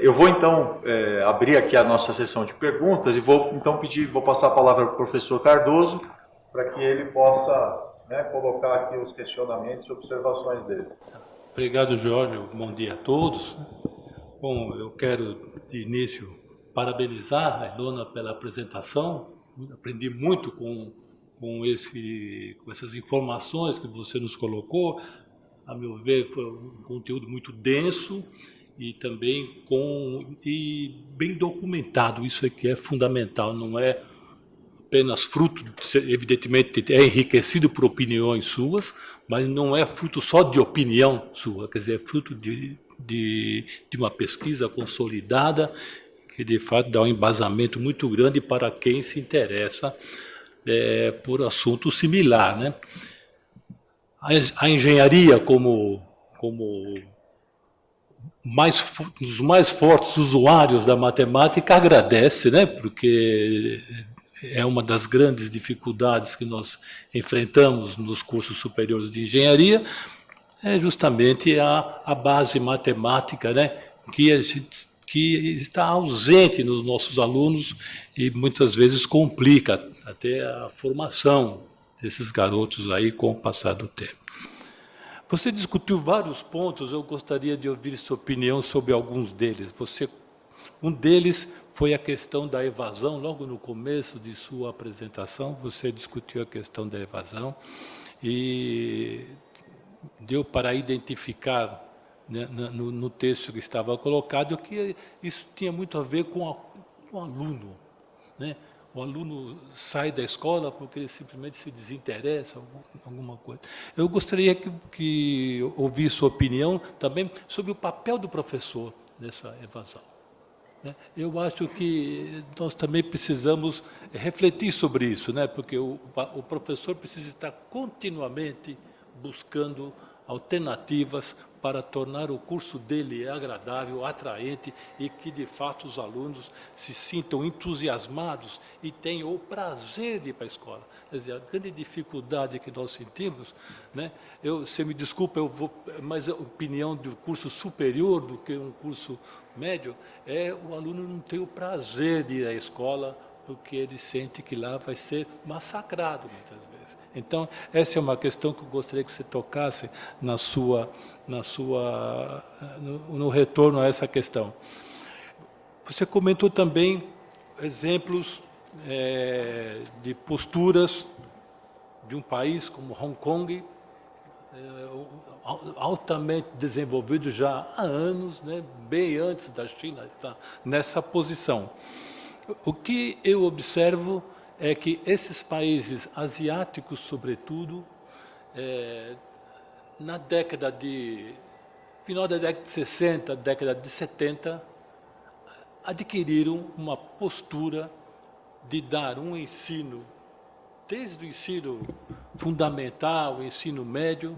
Eu vou então abrir aqui a nossa sessão de perguntas e vou então vou passar a palavra para o professor Cardoso para que ele possa, né, colocar aqui os questionamentos e observações dele. Obrigado, Jorge. Bom dia a todos. Bom, eu quero de início parabenizar a Ilona pela apresentação. Aprendi muito com essas informações que você nos colocou. A meu ver, foi um conteúdo muito denso e também bem documentado. Isso aqui é fundamental, não é apenas fruto, evidentemente, é enriquecido por opiniões suas, mas não é fruto só de opinião sua, quer dizer, é fruto de uma pesquisa consolidada, que de fato dá um embasamento muito grande para quem se interessa por assunto similar, né? A engenharia como os mais fortes usuários da matemática agradece, né? Porque é uma das grandes dificuldades que nós enfrentamos nos cursos superiores de engenharia, é justamente a base matemática, né? Que está ausente nos nossos alunos e muitas vezes complica até a formação desses garotos aí com o passar do tempo. Você discutiu vários pontos, eu gostaria de ouvir sua opinião sobre alguns deles. Um deles foi a questão da evasão. Logo no começo de sua apresentação, você discutiu a questão da evasão e deu para identificar, né, no texto que estava colocado, que isso tinha muito a ver com o aluno, né? O aluno sai da escola porque ele simplesmente se desinteressa, alguma coisa. Eu gostaria que ouvisse sua opinião também sobre o papel do professor nessa evasão. Eu acho que nós também precisamos refletir sobre isso, né? Porque o professor precisa estar continuamente buscando alternativas para tornar o curso dele agradável, atraente e que, de fato, os alunos se sintam entusiasmados e tenham o prazer de ir para a escola. Quer dizer, a grande dificuldade que nós sentimos, né? Você me desculpa, eu vou mais a opinião do curso superior do que um curso médio, o aluno não ter o prazer de ir à escola porque ele sente que lá vai ser massacrado muitas vezes. Então, essa é uma questão que eu gostaria que você tocasse no retorno a essa questão. Você comentou também exemplos de posturas de um país como Hong Kong, altamente desenvolvido já há anos, né, bem antes da China estar nessa posição. O que eu observo é que esses países asiáticos, sobretudo, final da década de 60, década de 70, adquiriram uma postura de dar um ensino, desde o ensino fundamental, o ensino médio,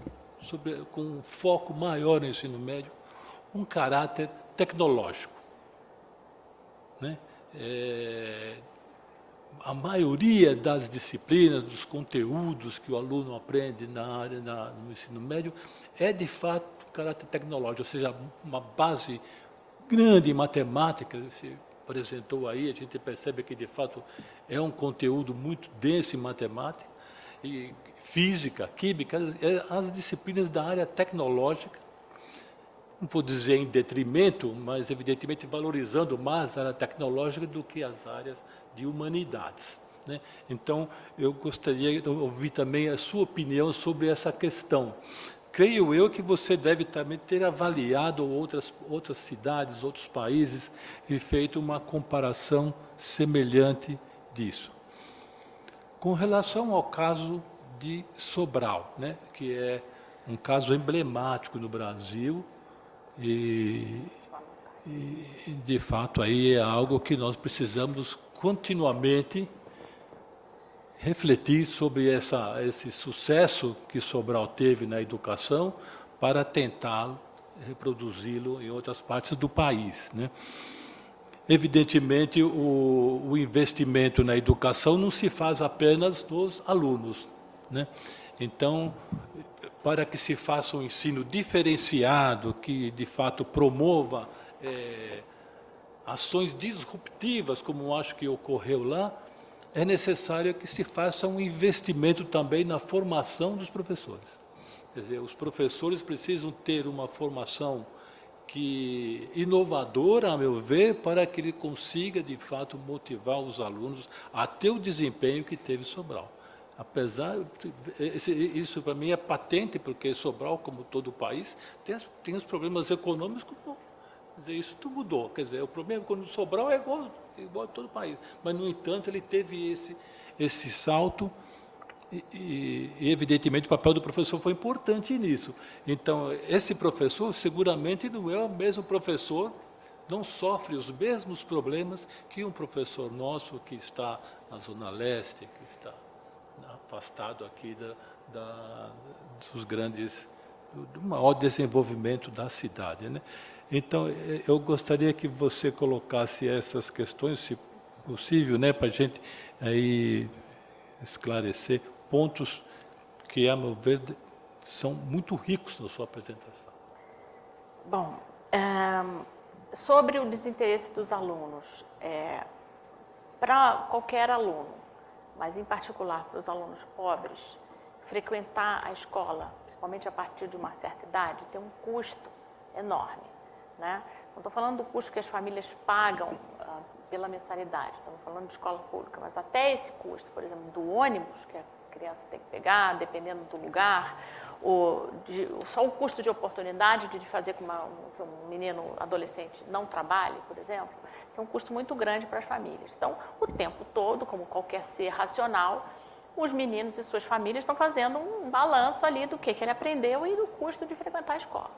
com um foco maior no ensino médio, um caráter tecnológico, né? A maioria das disciplinas, dos conteúdos que o aluno aprende no ensino médio, de fato caráter tecnológico, ou seja, uma base grande em matemática, se apresentou aí, a gente percebe que de fato é um conteúdo muito denso em matemática, e física, química, as disciplinas da área tecnológica, não vou dizer em detrimento, mas evidentemente valorizando mais a área tecnológica do que as áreas de humanidades, né? Então, eu gostaria de ouvir também a sua opinião sobre essa questão. Creio eu que você deve também ter avaliado outras cidades, outros países, e feito uma comparação semelhante disso. Com relação ao caso de Sobral, né, que é um caso emblemático no Brasil, e E, de fato, aí é algo que nós precisamos continuamente refletir sobre esse sucesso que Sobral teve na educação para tentar reproduzi-lo em outras partes do país, né? Evidentemente, o investimento na educação não se faz apenas nos alunos, né? Então, para que se faça um ensino diferenciado, que de fato promova ações disruptivas, como eu acho que ocorreu lá, é necessário que se faça um investimento também na formação dos professores. Quer dizer, os professores precisam ter uma formação inovadora, a meu ver, para que ele consiga, de fato, motivar os alunos a ter o desempenho que teve Sobral. Apesar, isso para mim é patente, porque Sobral, como todo o país, tem os problemas econômicos. Quer dizer, isso tudo mudou. Quer dizer, o problema quando Sobral é igual a todo o país. Mas, no entanto, ele teve esse salto e, evidentemente, o papel do professor foi importante nisso. Então, esse professor seguramente não é o mesmo professor, não sofre os mesmos problemas que um professor nosso que está na Zona Leste, que está afastado aqui dos grandes, do maior desenvolvimento da cidade, né? Então, eu gostaria que você colocasse essas questões, se possível, né, para a gente aí esclarecer pontos que, a meu ver, são muito ricos na sua apresentação. Bom, sobre o desinteresse dos alunos, para qualquer aluno, mas em particular para os alunos pobres, frequentar a escola, principalmente a partir de uma certa idade, tem um custo enorme, né? Não estou falando do custo que as famílias pagam pela mensalidade, estamos falando de escola pública, mas até esse custo, por exemplo, do ônibus que a criança tem que pegar, dependendo do lugar, só o custo de oportunidade de fazer com que um menino adolescente não trabalhe, por exemplo, tem um custo muito grande para as famílias. Então, o tempo todo, como qualquer ser racional, os meninos e suas famílias estão fazendo um balanço ali do que ele aprendeu e do custo de frequentar a escola.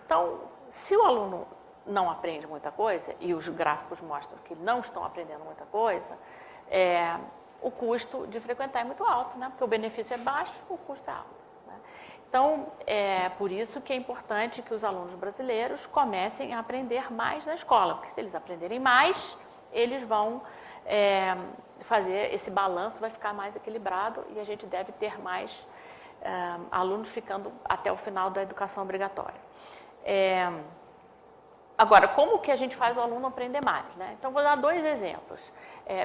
Então, se o aluno não aprende muita coisa, e os gráficos mostram que não estão aprendendo muita coisa, o custo de frequentar é muito alto, né? Porque o benefício é baixo, o custo é alto, né? Então, é por isso que é importante que os alunos brasileiros comecem a aprender mais na escola, porque se eles aprenderem mais, eles vão fazer esse balanço, vai ficar mais equilibrado e a gente deve ter mais alunos ficando até o final da educação obrigatória. Agora, como que a gente faz o aluno aprender mais, né? Então, vou dar 2 exemplos.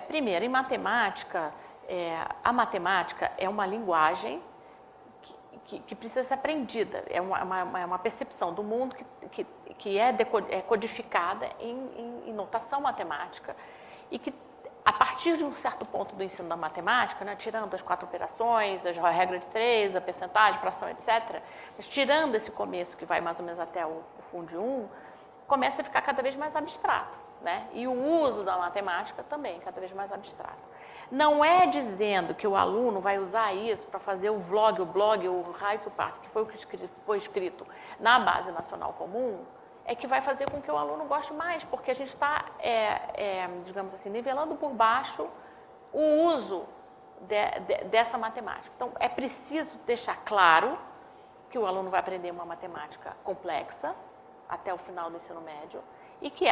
Primeiro, em matemática, a matemática é uma linguagem que precisa ser aprendida, é uma percepção do mundo que é codificada em notação matemática e que, a partir de um certo ponto do ensino da matemática, né, tirando as 4 operações, a regra de 3, a percentagem, fração, etc., mas tirando esse começo que vai mais ou menos até o fundo 1, começa a ficar cada vez mais abstrato, né? E o uso da matemática também cada vez mais abstrato. Não é dizendo que o aluno vai usar isso para fazer o blog, o raio que o parto, que foi escrito na Base Nacional Comum, é que vai fazer com que o aluno goste mais, porque a gente está, digamos assim, nivelando por baixo o uso dessa matemática. Então, é preciso deixar claro que o aluno vai aprender uma matemática complexa até o final do ensino médio e que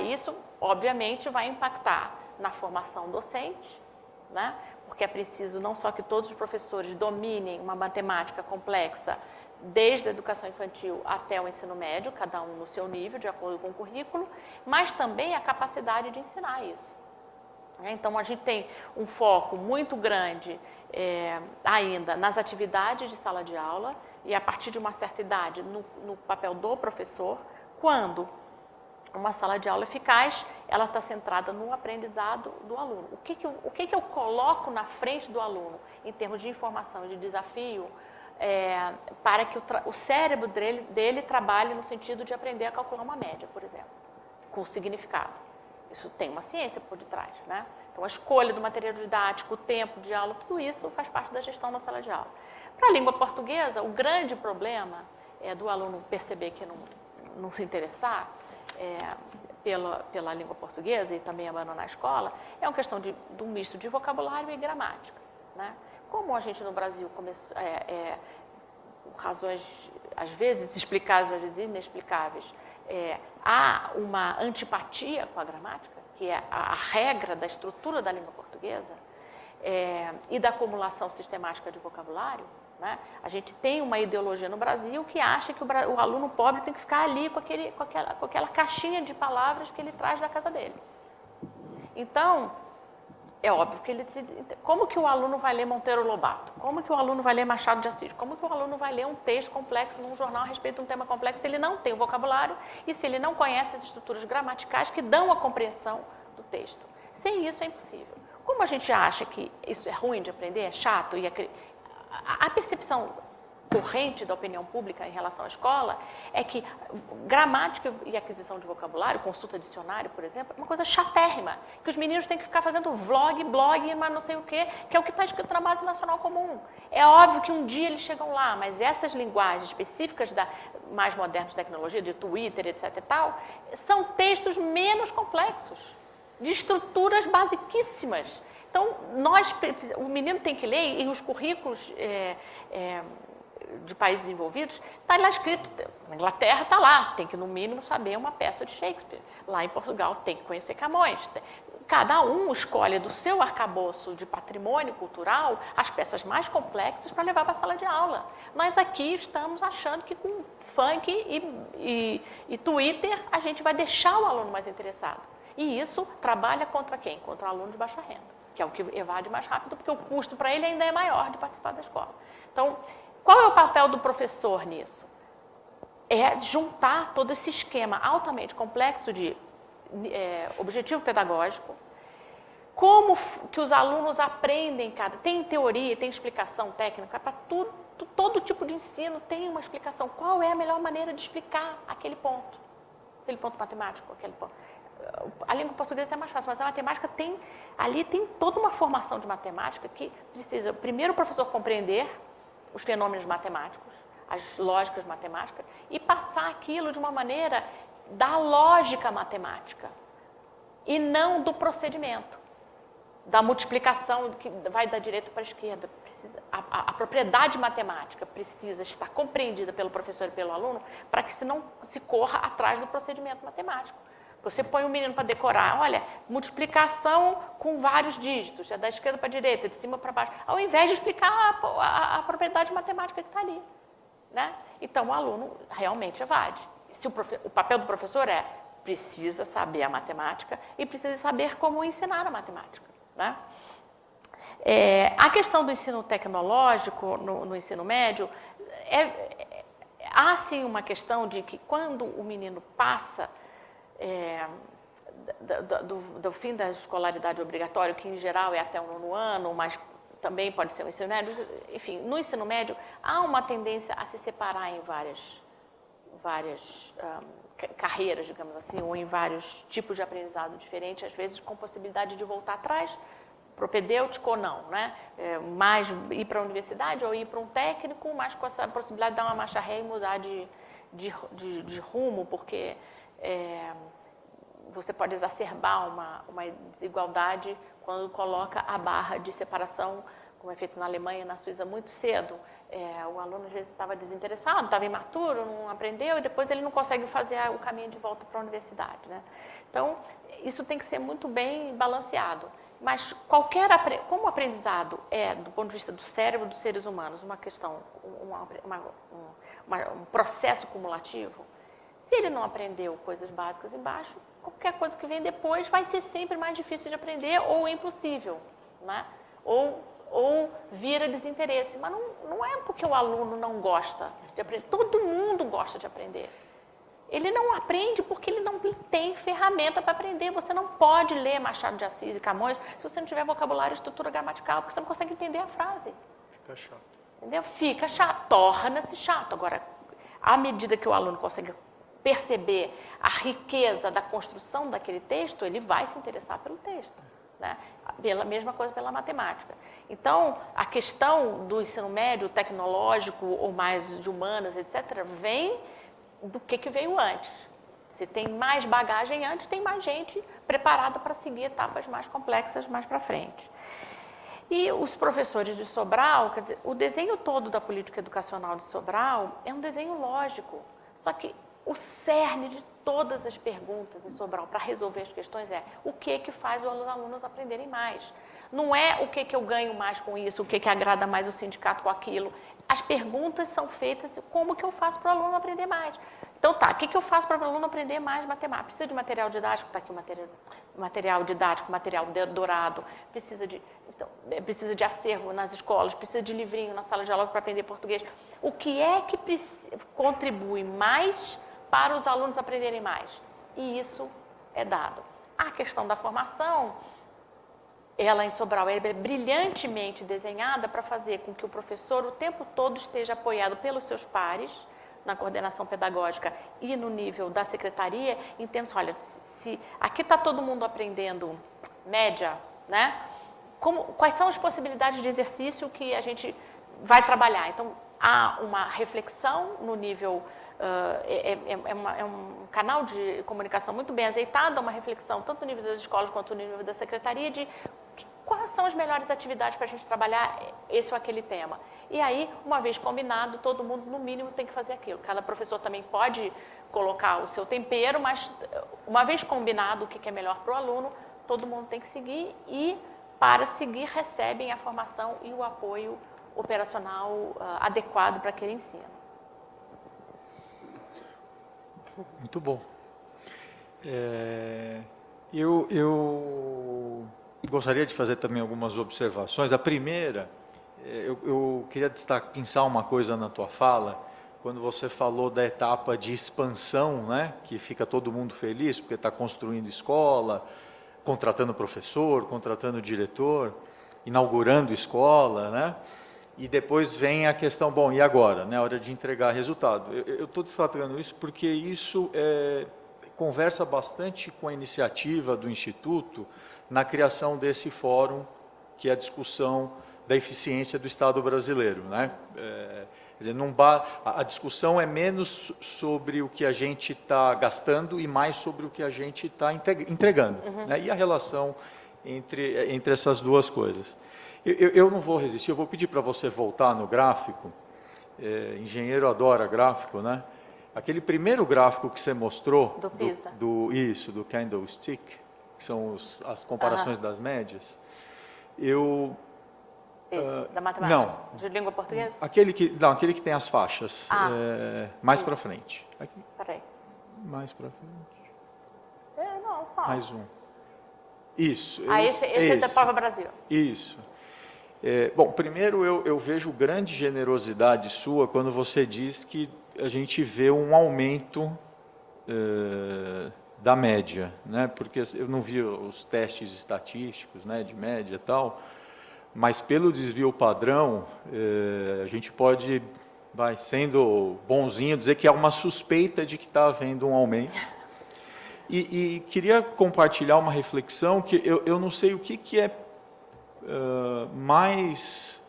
isso, obviamente, vai impactar na formação docente, né? Porque é preciso não só que todos os professores dominem uma matemática complexa desde a educação infantil até o ensino médio, cada um no seu nível, de acordo com o currículo, mas também a capacidade de ensinar isso. Então, a gente tem um foco muito grande ainda nas atividades de sala de aula e, a partir de uma certa idade, no papel do professor, quando uma sala de aula eficaz, ela está centrada no aprendizado do aluno. O que eu coloco na frente do aluno em termos de informação e de desafio para que o cérebro dele trabalhe no sentido de aprender a calcular uma média, por exemplo, com significado. Isso tem uma ciência por detrás, né? Então, a escolha do material didático, o tempo de aula, tudo isso faz parte da gestão da sala de aula. Para a língua portuguesa, o grande problema do aluno perceber que não se interessar, pela língua portuguesa e também abandonar a escola, é uma questão de um misto de vocabulário e gramática, né? Como a gente no Brasil começou, por razões às vezes explicáveis, às vezes inexplicáveis, há uma antipatia com a gramática, que é a regra da estrutura da língua portuguesa, e da acumulação sistemática de vocabulário, né? A gente tem uma ideologia no Brasil que acha que o aluno pobre tem que ficar ali com aquela caixinha de palavras que ele traz da casa dele. Então, é óbvio que como que o aluno vai ler Monteiro Lobato? Como que o aluno vai ler Machado de Assis? Como que o aluno vai ler um texto complexo num jornal a respeito de um tema complexo se ele não tem o vocabulário e se ele não conhece as estruturas gramaticais que dão a compreensão do texto? Sem isso é impossível. Como a gente acha que isso é ruim de aprender, é chato, e a percepção corrente da opinião pública em relação à escola é que gramática e aquisição de vocabulário, consulta dicionário, por exemplo, é uma coisa chatérrima, que os meninos têm que ficar fazendo vlog, blog, mas não sei o quê, que é o que está escrito na Base Nacional Comum. É óbvio que um dia eles chegam lá, mas essas linguagens específicas da mais moderna de tecnologia, de Twitter, etc. e tal, são textos menos complexos, de estruturas basiquíssimas. Então, o menino tem que ler, e os currículos de países desenvolvidos, está lá escrito, na Inglaterra está lá, tem que no mínimo saber uma peça de Shakespeare. Lá em Portugal tem que conhecer Camões. Cada um escolhe do seu arcabouço de patrimônio cultural as peças mais complexas para levar para a sala de aula. Nós aqui estamos achando que com funk e Twitter a gente vai deixar o aluno mais interessado. E isso trabalha contra quem? Contra o aluno de baixa renda, que é o que evade mais rápido, porque o custo para ele ainda é maior de participar da escola. Então, qual é o papel do professor nisso? É juntar todo esse esquema altamente complexo de objetivo pedagógico, como que os alunos aprendem tem teoria, tem explicação técnica, para todo tipo de ensino tem uma explicação. Qual é a melhor maneira de explicar aquele ponto matemático, aquele ponto? A língua portuguesa é mais fácil, mas a matemática tem toda uma formação de matemática que precisa, primeiro, o professor compreender os fenômenos matemáticos, as lógicas matemáticas, e passar aquilo de uma maneira da lógica matemática, e não do procedimento, da multiplicação que vai da direita para a esquerda. A propriedade matemática precisa estar compreendida pelo professor e pelo aluno para que se não se corra atrás do procedimento matemático. Você põe o menino para decorar, olha, multiplicação com vários dígitos, é da esquerda para a direita, de cima para baixo, ao invés de explicar a propriedade matemática que está ali, né? Então, o aluno realmente evade. O papel do professor precisa saber a matemática e precisa saber como ensinar a matemática, né? A questão do ensino tecnológico no ensino médio, há sim uma questão de que quando o menino passa do fim da escolaridade obrigatória, que em geral é até o 9º ano, mas também pode ser o ensino médio, enfim, no ensino médio há uma tendência a se separar em várias carreiras, digamos assim, ou em vários tipos de aprendizado diferentes, às vezes com possibilidade de voltar atrás, propedêutico ou não, né? Mais ir para a universidade ou ir para um técnico, mas com essa possibilidade de dar uma marcha ré e mudar de rumo, porque você pode exacerbar uma desigualdade quando coloca a barra de separação, como é feito na Alemanha e na Suíça, muito cedo. O aluno, às vezes, estava desinteressado, estava imaturo, não aprendeu, e depois ele não consegue fazer o caminho de volta para a universidade, né? Então, isso tem que ser muito bem balanceado. Mas como o aprendizado do ponto de vista do cérebro dos seres humanos, uma questão, um processo cumulativo, se ele não aprendeu coisas básicas embaixo, qualquer coisa que vem depois vai ser sempre mais difícil de aprender ou impossível, né? Ou vira desinteresse. Mas não é porque o aluno não gosta de aprender. Todo mundo gosta de aprender. Ele não aprende porque ele não tem ferramenta para aprender. Você não pode ler Machado de Assis e Camões se você não tiver vocabulário e estrutura gramatical, porque você não consegue entender a frase. Fica chato. Entendeu? Fica chato, torna-se chato. Agora, à medida que o aluno consegue perceber a riqueza da construção daquele texto, ele vai se interessar pelo texto, né? Pela mesma coisa pela matemática. Então, a questão do ensino médio tecnológico ou mais de humanas, etc., vem do que veio antes. se tem mais bagagem antes, tem mais gente preparada para seguir etapas mais complexas mais para frente. E os professores de Sobral, quer dizer, o desenho todo da política educacional de Sobral é um desenho lógico, só que o cerne de todas as perguntas em Sobral para resolver as questões é o que faz os alunos aprenderem mais. Não é o que eu ganho mais com isso, o que agrada mais o sindicato com aquilo. As perguntas são feitas como que eu faço para o aluno aprender mais. Então tá, o que eu faço para o aluno aprender mais matemática? Precisa de material didático, está aqui o material didático, material dourado, precisa de acervo nas escolas, precisa de livrinho na sala de aula para aprender português. O que é que contribui mais para os alunos aprenderem mais? E isso é dado. A questão da formação, ela em Sobral é brilhantemente desenhada para fazer com que o professor o tempo todo esteja apoiado pelos seus pares, na coordenação pedagógica e no nível da secretaria, em termos, olha, se aqui está todo mundo aprendendo média, né? Quais são as possibilidades de exercício que a gente vai trabalhar? Então, há uma reflexão no nível, é um canal de comunicação muito bem azeitado, há uma reflexão tanto no nível das escolas quanto no nível da secretaria de quais são as melhores atividades para a gente trabalhar esse ou aquele tema. E aí, uma vez combinado, todo mundo, no mínimo, tem que fazer aquilo. Cada professor também pode colocar o seu tempero, mas uma vez combinado o que é melhor para o aluno, todo mundo tem que seguir e, para seguir, recebem a formação e o apoio operacional adequado para aquele ensino. Muito bom. Eu gostaria de fazer também algumas observações. A primeira, eu queria pensar uma coisa na tua fala, quando você falou da etapa de expansão, né, que fica todo mundo feliz porque está construindo escola, contratando professor, contratando diretor, inaugurando escola, né? E depois vem a questão, bom, e agora, né, hora de entregar resultado. Eu estou destacando isso porque isso conversa bastante com a iniciativa do Instituto na criação desse fórum, que é a discussão da eficiência do Estado brasileiro, né? Quer dizer, a discussão é menos sobre o que a gente está gastando e mais sobre o que a gente está entregando, né? E a relação entre essas duas coisas. Eu não vou resistir, eu vou pedir para você voltar no gráfico. Engenheiro adora gráfico, né? Aquele primeiro gráfico que você mostrou, do PISA. Do candlestick, que são as comparações das médias, da matemática? Não. De língua portuguesa? Aquele que tem as faixas. Mais para frente. Aqui. Peraí. Mais para frente. Não, fala. Mais um. Isso. Esse é da Prova Brasil. Isso. Bom, primeiro eu vejo grande generosidade sua quando você diz que a gente vê um aumento da média, né? Porque eu não vi os testes estatísticos, né, de média e tal, mas pelo desvio padrão, a gente pode, sendo bonzinho, dizer que há uma suspeita de que está havendo um aumento. E queria compartilhar uma reflexão que eu não sei o que é mais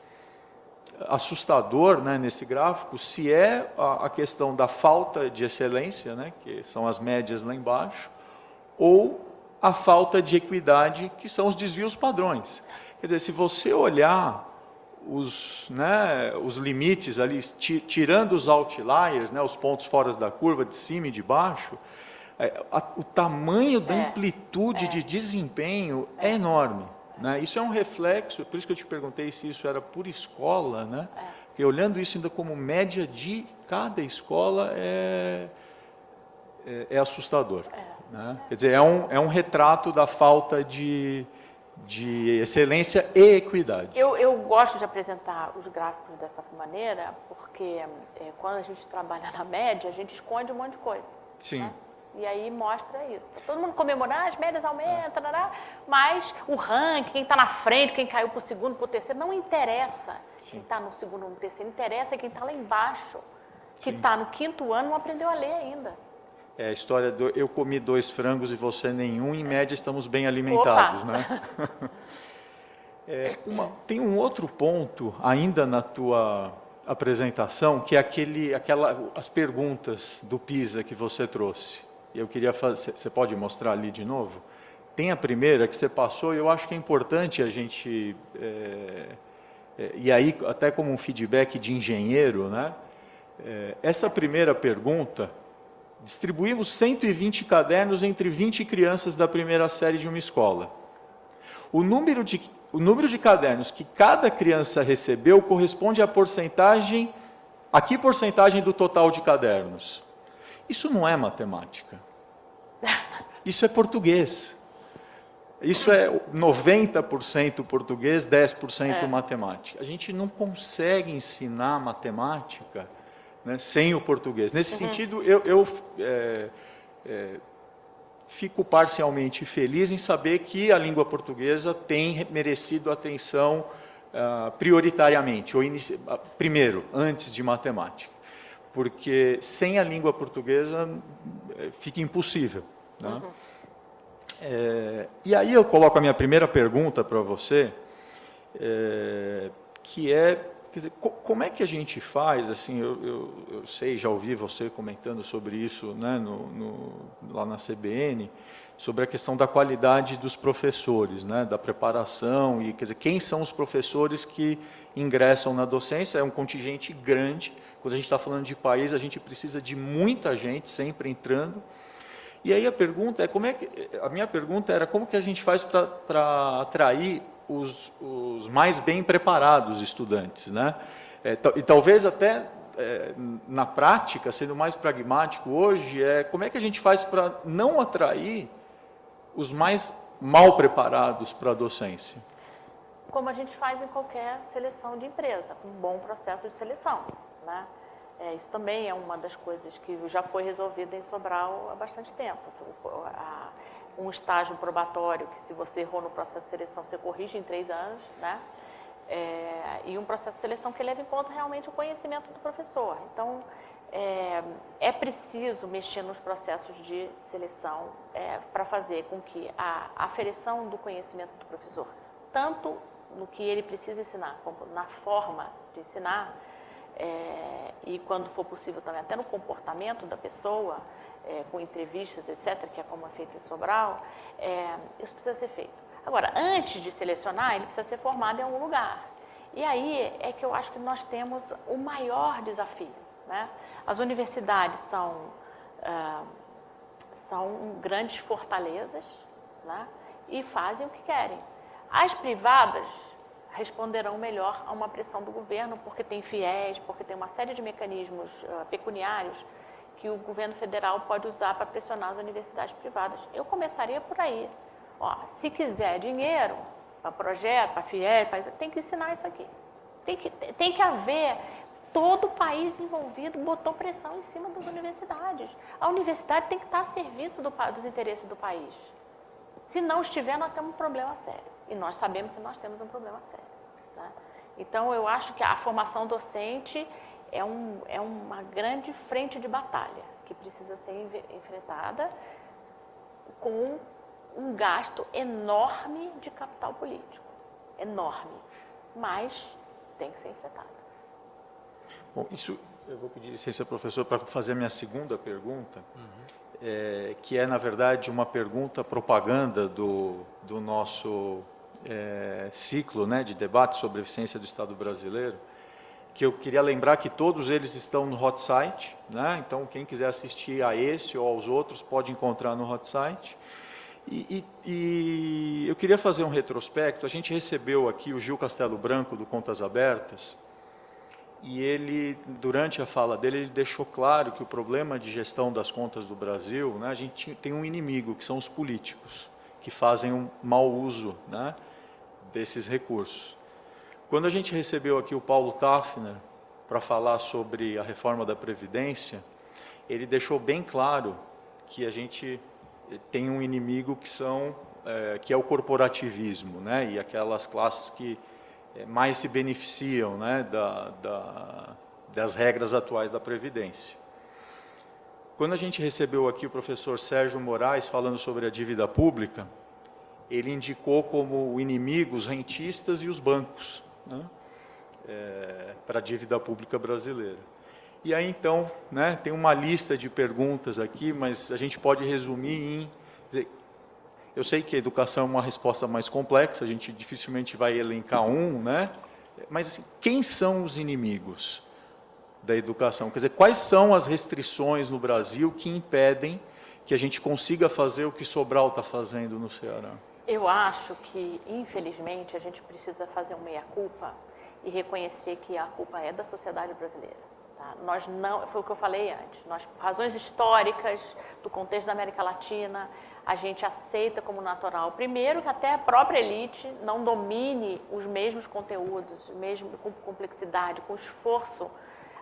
assustador, né, nesse gráfico, se é a questão da falta de excelência, né, que são as médias lá embaixo, ou a falta de equidade, que são os desvios padrões. Quer dizer, se você olhar os limites ali, tirando os outliers, né, os pontos fora da curva, de cima e de baixo, o tamanho da amplitude de desempenho é enorme. Né? Isso é um reflexo, por isso que eu te perguntei se isso era por escola, né? Porque olhando isso ainda como média de cada escola é assustador. Né? Quer dizer, é um retrato da falta de excelência e equidade. Eu gosto de apresentar os gráficos dessa maneira, porque quando a gente trabalha na média, a gente esconde um monte de coisa. Sim. Né? E aí mostra isso. Todo mundo comemorando, as médias aumentam, mas o ranking, quem está na frente, quem caiu para o segundo, para o terceiro, não interessa quem está no segundo ou no terceiro, interessa quem está lá embaixo, que está no quinto ano, não aprendeu a ler ainda. A história do eu comi 2 frangos e você nenhum, em média estamos bem alimentados. Né? Tem um outro ponto ainda na tua apresentação, que é as perguntas do PISA que você trouxe. eu queria fazer, você pode mostrar ali de novo? Tem a primeira que você passou, e eu acho que é importante a gente, e aí até como um feedback de engenheiro, né? Essa primeira pergunta, distribuímos 120 cadernos entre 20 crianças da primeira série de uma escola. O número de cadernos que cada criança recebeu corresponde à porcentagem, a que porcentagem do total de cadernos? Isso não é matemática. Isso é português. Isso é 90% português, 10% matemática. A gente não consegue ensinar matemática, né, sem o português. Nesse sentido, eu fico parcialmente feliz em saber que a língua portuguesa tem merecido atenção prioritariamente, ou primeiro, antes de matemática. Porque sem a língua portuguesa fica impossível, né? E aí eu coloco a minha primeira pergunta para você, que é, quer dizer, como é que a gente faz, assim, eu sei, já ouvi você comentando sobre isso, né, lá na CBN, sobre a questão da qualidade dos professores, né, da preparação, e quer dizer, quem são os professores que ingressam na docência? É um contingente grande. Quando a gente está falando de país, a gente precisa de muita gente sempre entrando. E aí a minha pergunta era como que a gente faz para atrair os mais bem preparados estudantes, né? E talvez até na prática, sendo mais pragmático hoje, como é que a gente faz para não atrair os mais mal preparados para a docência? Como a gente faz em qualquer seleção de empresa, com um bom processo de seleção, né? Isso também é uma das coisas que já foi resolvida em Sobral há bastante tempo. Um estágio probatório, que se você errou no processo de seleção, você corrige em 3 anos, né? E um processo de seleção que leva em conta realmente o conhecimento do professor. Então, é preciso mexer nos processos de seleção para fazer com que a aferição do conhecimento do professor, tanto no que ele precisa ensinar, como na forma de ensinar, e quando for possível também até no comportamento da pessoa, com entrevistas, etc., que é como é feito em Sobral, isso precisa ser feito. Agora, antes de selecionar, ele precisa ser formado em algum lugar. E aí é que eu acho que nós temos o maior desafio, né? As universidades são grandes fortalezas, né? E fazem o que querem. As privadas responderão melhor a uma pressão do governo, porque tem fiéis, porque tem uma série de mecanismos pecuniários que o governo federal pode usar para pressionar as universidades privadas. Eu começaria por aí. Se quiser dinheiro para projeto, para fiéis, tem que ensinar isso aqui. Tem que haver, todo o país envolvido botou pressão em cima das universidades. A universidade tem que estar a serviço dos interesses do país. Se não estiver, nós temos um problema sério. E nós sabemos que nós temos um problema sério, né? Então, eu acho que a formação docente é uma grande frente de batalha que precisa ser enfrentada com um gasto enorme de capital político. Enorme. Mas tem que ser enfrentada. Bom, eu vou pedir licença, professor, para fazer a minha segunda pergunta. Que é, na verdade, uma pergunta propaganda do nosso ciclo, né, de debate sobre a eficiência do Estado brasileiro, que eu queria lembrar que todos eles estão no hot site, né? Então, quem quiser assistir a esse ou aos outros pode encontrar no hot site. E eu queria fazer um retrospecto. A gente recebeu aqui o Gil Castelo Branco, do Contas Abertas, e ele, durante a fala dele, ele deixou claro que o problema de gestão das contas do Brasil, né, a gente tem um inimigo, que são os políticos, que fazem um mau uso, né, desses recursos. Quando a gente recebeu aqui o Paulo Tafner para falar sobre a reforma da Previdência, ele deixou bem claro que a gente tem um inimigo que é o corporativismo, né, e aquelas classes que mais se beneficiam, né, das regras atuais da Previdência. Quando a gente recebeu aqui o professor Sérgio Moraes falando sobre a dívida pública, ele indicou como inimigo os rentistas e os bancos, né, para a dívida pública brasileira. E aí, então, né, tem uma lista de perguntas aqui, mas a gente pode resumir em... Dizer, eu sei que a educação é uma resposta mais complexa, a gente dificilmente vai elencar um, né? Mas assim, quem são os inimigos da educação? Quer dizer, quais são as restrições no Brasil que impedem que a gente consiga fazer o que Sobral está fazendo no Ceará? Eu acho que, infelizmente, a gente precisa fazer um meia-culpa e reconhecer que a culpa é da sociedade brasileira. Tá? Nós não, foi o que eu falei antes, nós, por razões históricas, do contexto da América Latina, a gente aceita como natural, primeiro, que até a própria elite não domine os mesmos conteúdos, mesmo com complexidade, com esforço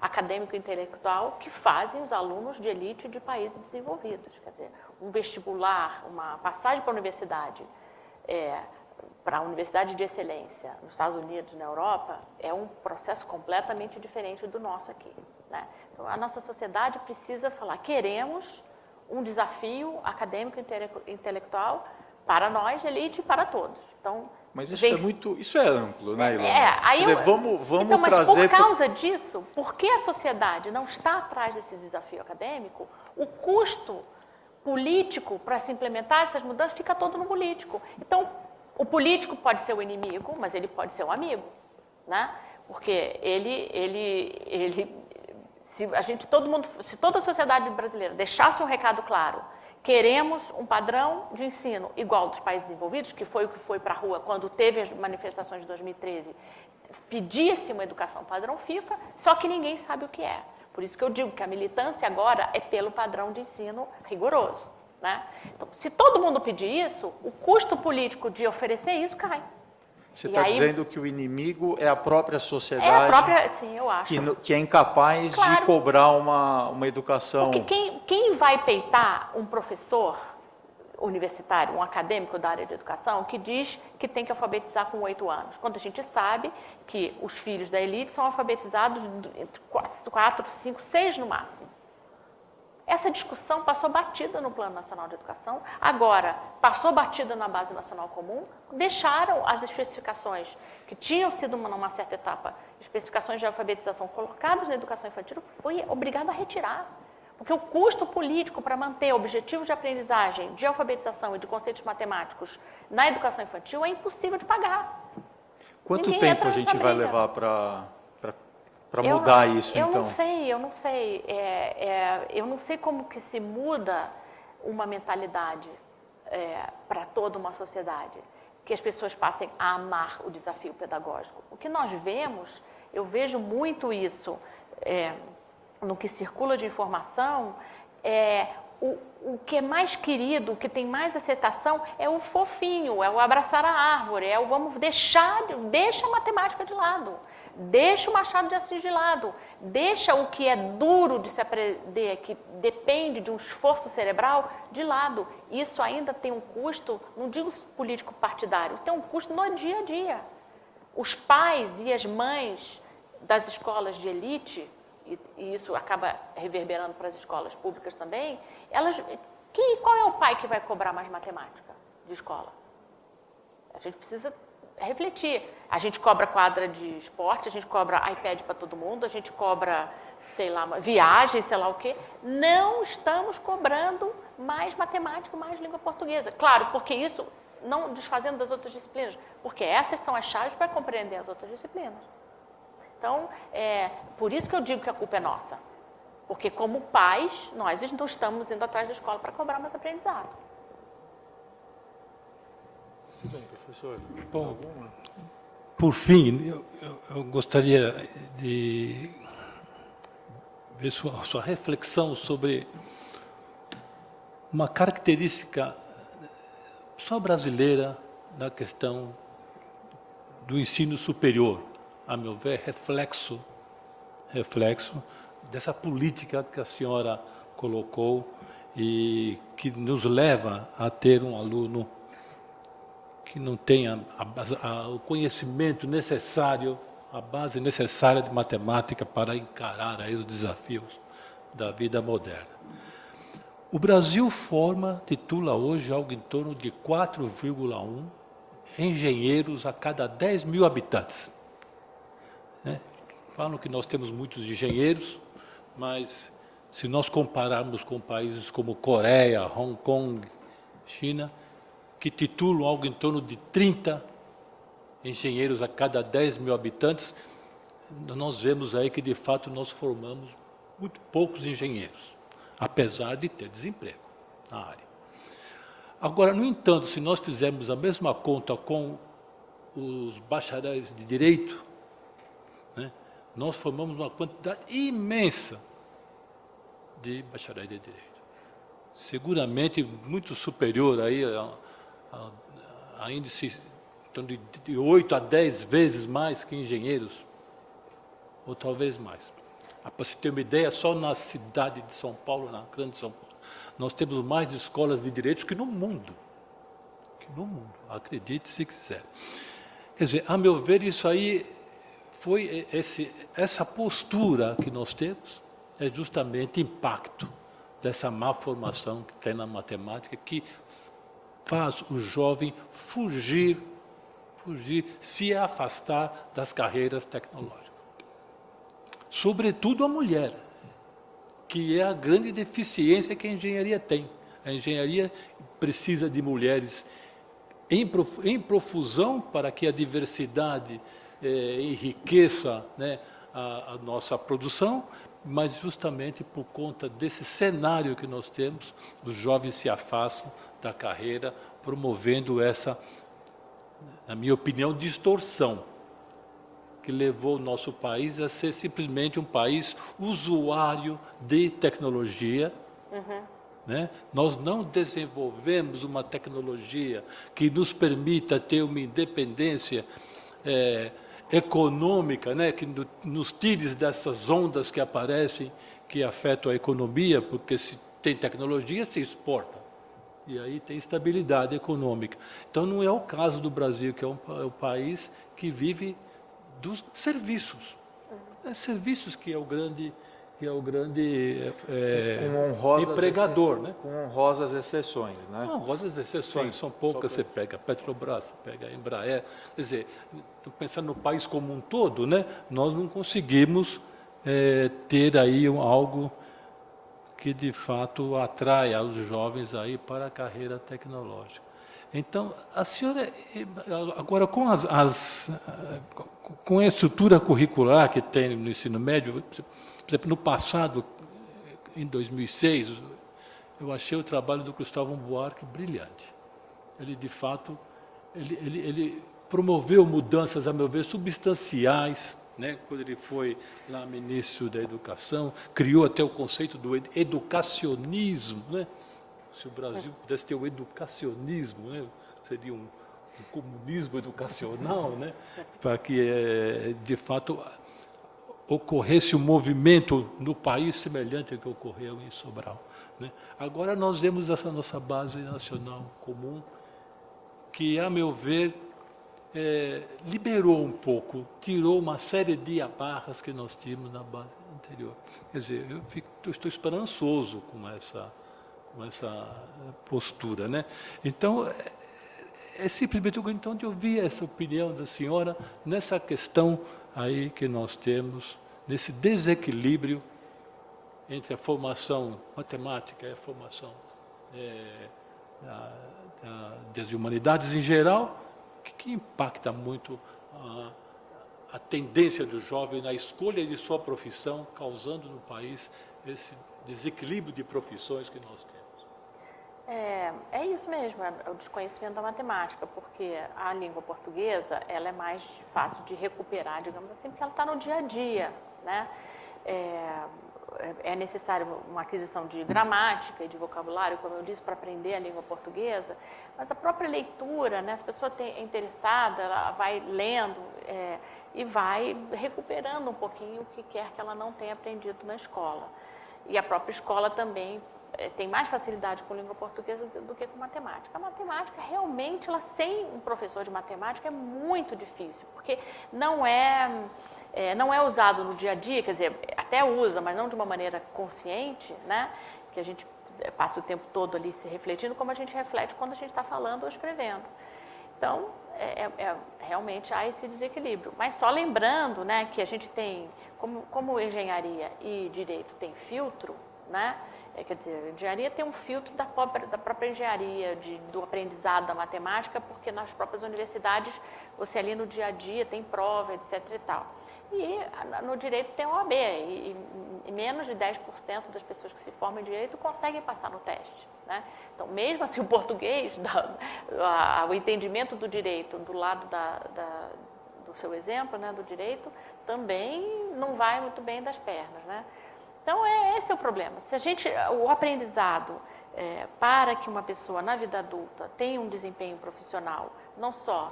acadêmico e intelectual que fazem os alunos de elite de países desenvolvidos. Quer dizer, um vestibular, uma passagem para a universidade, para a universidade de excelência nos Estados Unidos, na Europa, é um processo completamente diferente do nosso aqui, né? Então, a nossa sociedade precisa falar, queremos um desafio acadêmico e intelectual para nós, elite, e para todos. Então, mas isso é amplo, né, Ilana? Aí quer dizer, vamos então, mas trazer... por causa disso, porque a sociedade não está atrás desse desafio acadêmico, o custo político para se implementar essas mudanças fica todo no político. Então, o político pode ser o inimigo, mas ele pode ser um amigo, né? Porque se toda a sociedade brasileira deixasse um recado claro, queremos um padrão de ensino igual dos países desenvolvidos, que foi o que foi para a rua quando teve as manifestações de 2013, pedia-se uma educação padrão FIFA, só que ninguém sabe o que é. Por isso que eu digo que a militância agora é pelo padrão de ensino rigoroso, né? Então, se todo mundo pedir isso, o custo político de oferecer isso cai. Você está dizendo que o inimigo é a própria sociedade, sim, eu acho. Que é incapaz de cobrar uma educação... Porque quem vai peitar um professor universitário, um acadêmico da área de educação, que diz que tem que alfabetizar com 8 anos, quando a gente sabe que os filhos da elite são alfabetizados entre 4, 5, 6 no máximo. Essa discussão passou batida no Plano Nacional de Educação, agora passou batida na Base Nacional Comum, deixaram as especificações que tinham sido, numa certa etapa, especificações de alfabetização colocadas na educação infantil, foi obrigado a retirar. Porque o custo político para manter objetivos de aprendizagem, de alfabetização e de conceitos matemáticos na educação infantil é impossível de pagar. Quanto tempo a gente vai levar para mudar isso, então? Eu não sei. Eu não sei como que se muda uma mentalidade para toda uma sociedade, que as pessoas passem a amar o desafio pedagógico. O que nós vemos, eu vejo muito isso no que circula de informação, o que é mais querido, o que tem mais aceitação é o fofinho, é o abraçar a árvore, é o deixa a matemática de lado. Deixa o Machado de Assis de lado, deixa o que é duro de se aprender, que depende de um esforço cerebral, de lado. Isso ainda tem um custo, não digo político partidário, tem um custo no dia a dia. Os pais e as mães das escolas de elite, e isso acaba reverberando para as escolas públicas também, qual é o pai que vai cobrar mais matemática de escola? A gente precisa refletir. A gente cobra quadra de esporte, a gente cobra iPad para todo mundo, a gente cobra, sei lá, viagem, sei lá o quê. Não estamos cobrando mais matemática, mais língua portuguesa. Claro, porque isso, não desfazendo das outras disciplinas, porque essas são as chaves para compreender as outras disciplinas. Então, por isso que eu digo que a culpa é nossa. Porque como pais, nós não estamos indo atrás da escola para cobrar mais aprendizado. Bem, professor, bom, por fim, eu gostaria de ver sua reflexão sobre uma característica só brasileira da questão do ensino superior, a meu ver, reflexo dessa política que a senhora colocou e que nos leva a ter um aluno que não tenha o conhecimento necessário, a base necessária de matemática para encarar aí os desafios da vida moderna. O Brasil titula hoje algo em torno de 4,1 engenheiros a cada 10 mil habitantes. Falam que nós temos muitos engenheiros, mas se nós compararmos com países como Coreia, Hong Kong, China, que titulam algo em torno de 30 engenheiros a cada 10 mil habitantes, nós vemos aí que, de fato, nós formamos muito poucos engenheiros, apesar de ter desemprego na área. Agora, no entanto, se nós fizermos a mesma conta com os bacharéis de Direito, né, nós formamos uma quantidade imensa de bacharéis de Direito. Seguramente muito superior aí a índice de 8 a 10 vezes mais que engenheiros, ou talvez mais. Para se ter uma ideia, só na cidade de São Paulo, na grande São Paulo, nós temos mais escolas de direitos que no mundo. Acredite se quiser. Quer dizer, a meu ver, isso aí foi essa postura que nós temos, é justamente impacto dessa má formação que tem na matemática, que faz o jovem fugir, se afastar das carreiras tecnológicas. Sobretudo a mulher, que é a grande deficiência que a engenharia tem. A engenharia precisa de mulheres em profusão para que a diversidade enriqueça, né, a nossa produção, mas justamente por conta desse cenário que nós temos, os jovens se afastam da carreira, promovendo essa, na minha opinião, distorção, que levou o nosso país a ser simplesmente um país usuário de tecnologia. Né? Nós não desenvolvemos uma tecnologia que nos permita ter uma independência econômica, né? Que nos tire dessas ondas que aparecem, que afetam a economia, porque se tem tecnologia, se exporta. E aí tem estabilidade econômica. Então não é o caso do Brasil, que é o país que vive dos serviços. Serviços que é o grande empregador, né? Com honrosas exceções, né? Honrosas exceções, Sim, são poucas. Você pega a Petrobras, você pega a Embraer. Quer dizer, pensando no país como um todo, né? Nós não conseguimos ter aí algo que de fato atrai os jovens aí para a carreira tecnológica. Então, a senhora, agora com com a estrutura curricular que tem no ensino médio, por exemplo, no passado, em 2006, eu achei o trabalho do Cristóvão Buarque brilhante. Ele, de fato, ele promoveu mudanças, a meu ver, substanciais, né? Quando ele foi lá ministro da Educação, criou até o conceito do educacionismo, né? Se o Brasil pudesse ter o educacionismo, né? Seria um comunismo educacional, né? Para que, de fato, ocorresse um movimento no país semelhante ao que ocorreu em Sobral, né? Agora nós vemos essa nossa base nacional comum, que, a meu ver, liberou um pouco, tirou uma série de amarras que nós tínhamos na base anterior. Quer dizer, eu estou esperançoso com essa postura, né? Então, simplesmente então de ouvir essa opinião da senhora nessa questão aí que nós temos, nesse desequilíbrio entre a formação matemática e a formação das humanidades em geral, que impacta muito a tendência do jovem na escolha de sua profissão, causando no país esse desequilíbrio de profissões que nós temos. É isso mesmo, é o desconhecimento da matemática, porque a língua portuguesa ela é mais fácil de recuperar, digamos assim, porque ela está no dia a dia, né? É necessário uma aquisição de gramática e de vocabulário, como eu disse, para aprender a língua portuguesa, mas a própria leitura, né? Se a pessoa é interessada, ela vai lendo e vai recuperando um pouquinho o que quer que ela não tenha aprendido na escola. E a própria escola também tem mais facilidade com língua portuguesa do que com matemática. A matemática, realmente, sem um professor de matemática é muito difícil, porque não é usado no dia a dia, quer dizer, até usa, mas não de uma maneira consciente, né? Que a gente passa o tempo todo ali se refletindo, como a gente reflete quando a gente está falando ou escrevendo. Então, realmente há esse desequilíbrio. Mas só lembrando, né, que a gente tem, como engenharia e direito tem filtro, né, quer dizer, a engenharia tem um filtro da própria engenharia, do aprendizado da matemática, porque nas próprias universidades, você ali no dia a dia tem prova, etc. e tal. E no direito tem OAB, e menos de 10% das pessoas que se formam em direito conseguem passar no teste, né? Então, mesmo assim, o português, o entendimento do direito do lado do seu exemplo, né, do direito, também não vai muito bem das pernas, né? Então, esse é o problema. Se o aprendizado para que uma pessoa na vida adulta tenha um desempenho profissional, não só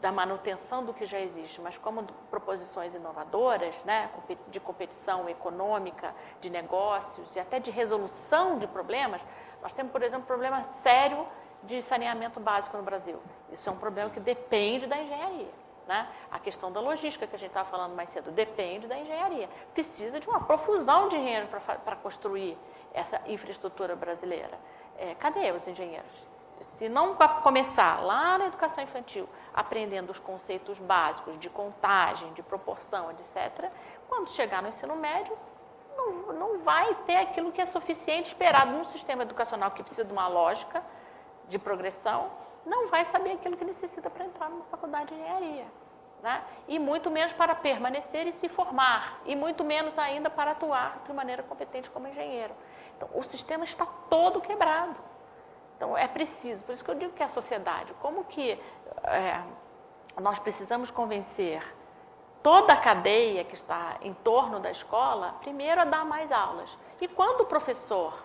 da manutenção do que já existe, mas como proposições inovadoras, né, de competição econômica, de negócios e até de resolução de problemas. Nós temos, por exemplo, um problema sério de saneamento básico no Brasil. Isso é um problema que depende da engenharia, né? A questão da logística que a gente estava falando mais cedo depende da engenharia. Precisa de uma profusão de engenheiros para construir essa infraestrutura brasileira. Cadê os engenheiros? Se não começar lá na educação infantil, aprendendo os conceitos básicos de contagem, de proporção, etc., quando chegar no ensino médio, não vai ter aquilo que é suficiente esperado num sistema educacional que precisa de uma lógica de progressão, não vai saber aquilo que necessita para entrar numa faculdade de engenharia, né? E muito menos para permanecer e se formar, e muito menos ainda para atuar de maneira competente como engenheiro. Então, o sistema está todo quebrado. Então, é preciso, por isso que eu digo que é a sociedade, como que nós precisamos convencer toda a cadeia que está em torno da escola, primeiro a dar mais aulas. E quando o professor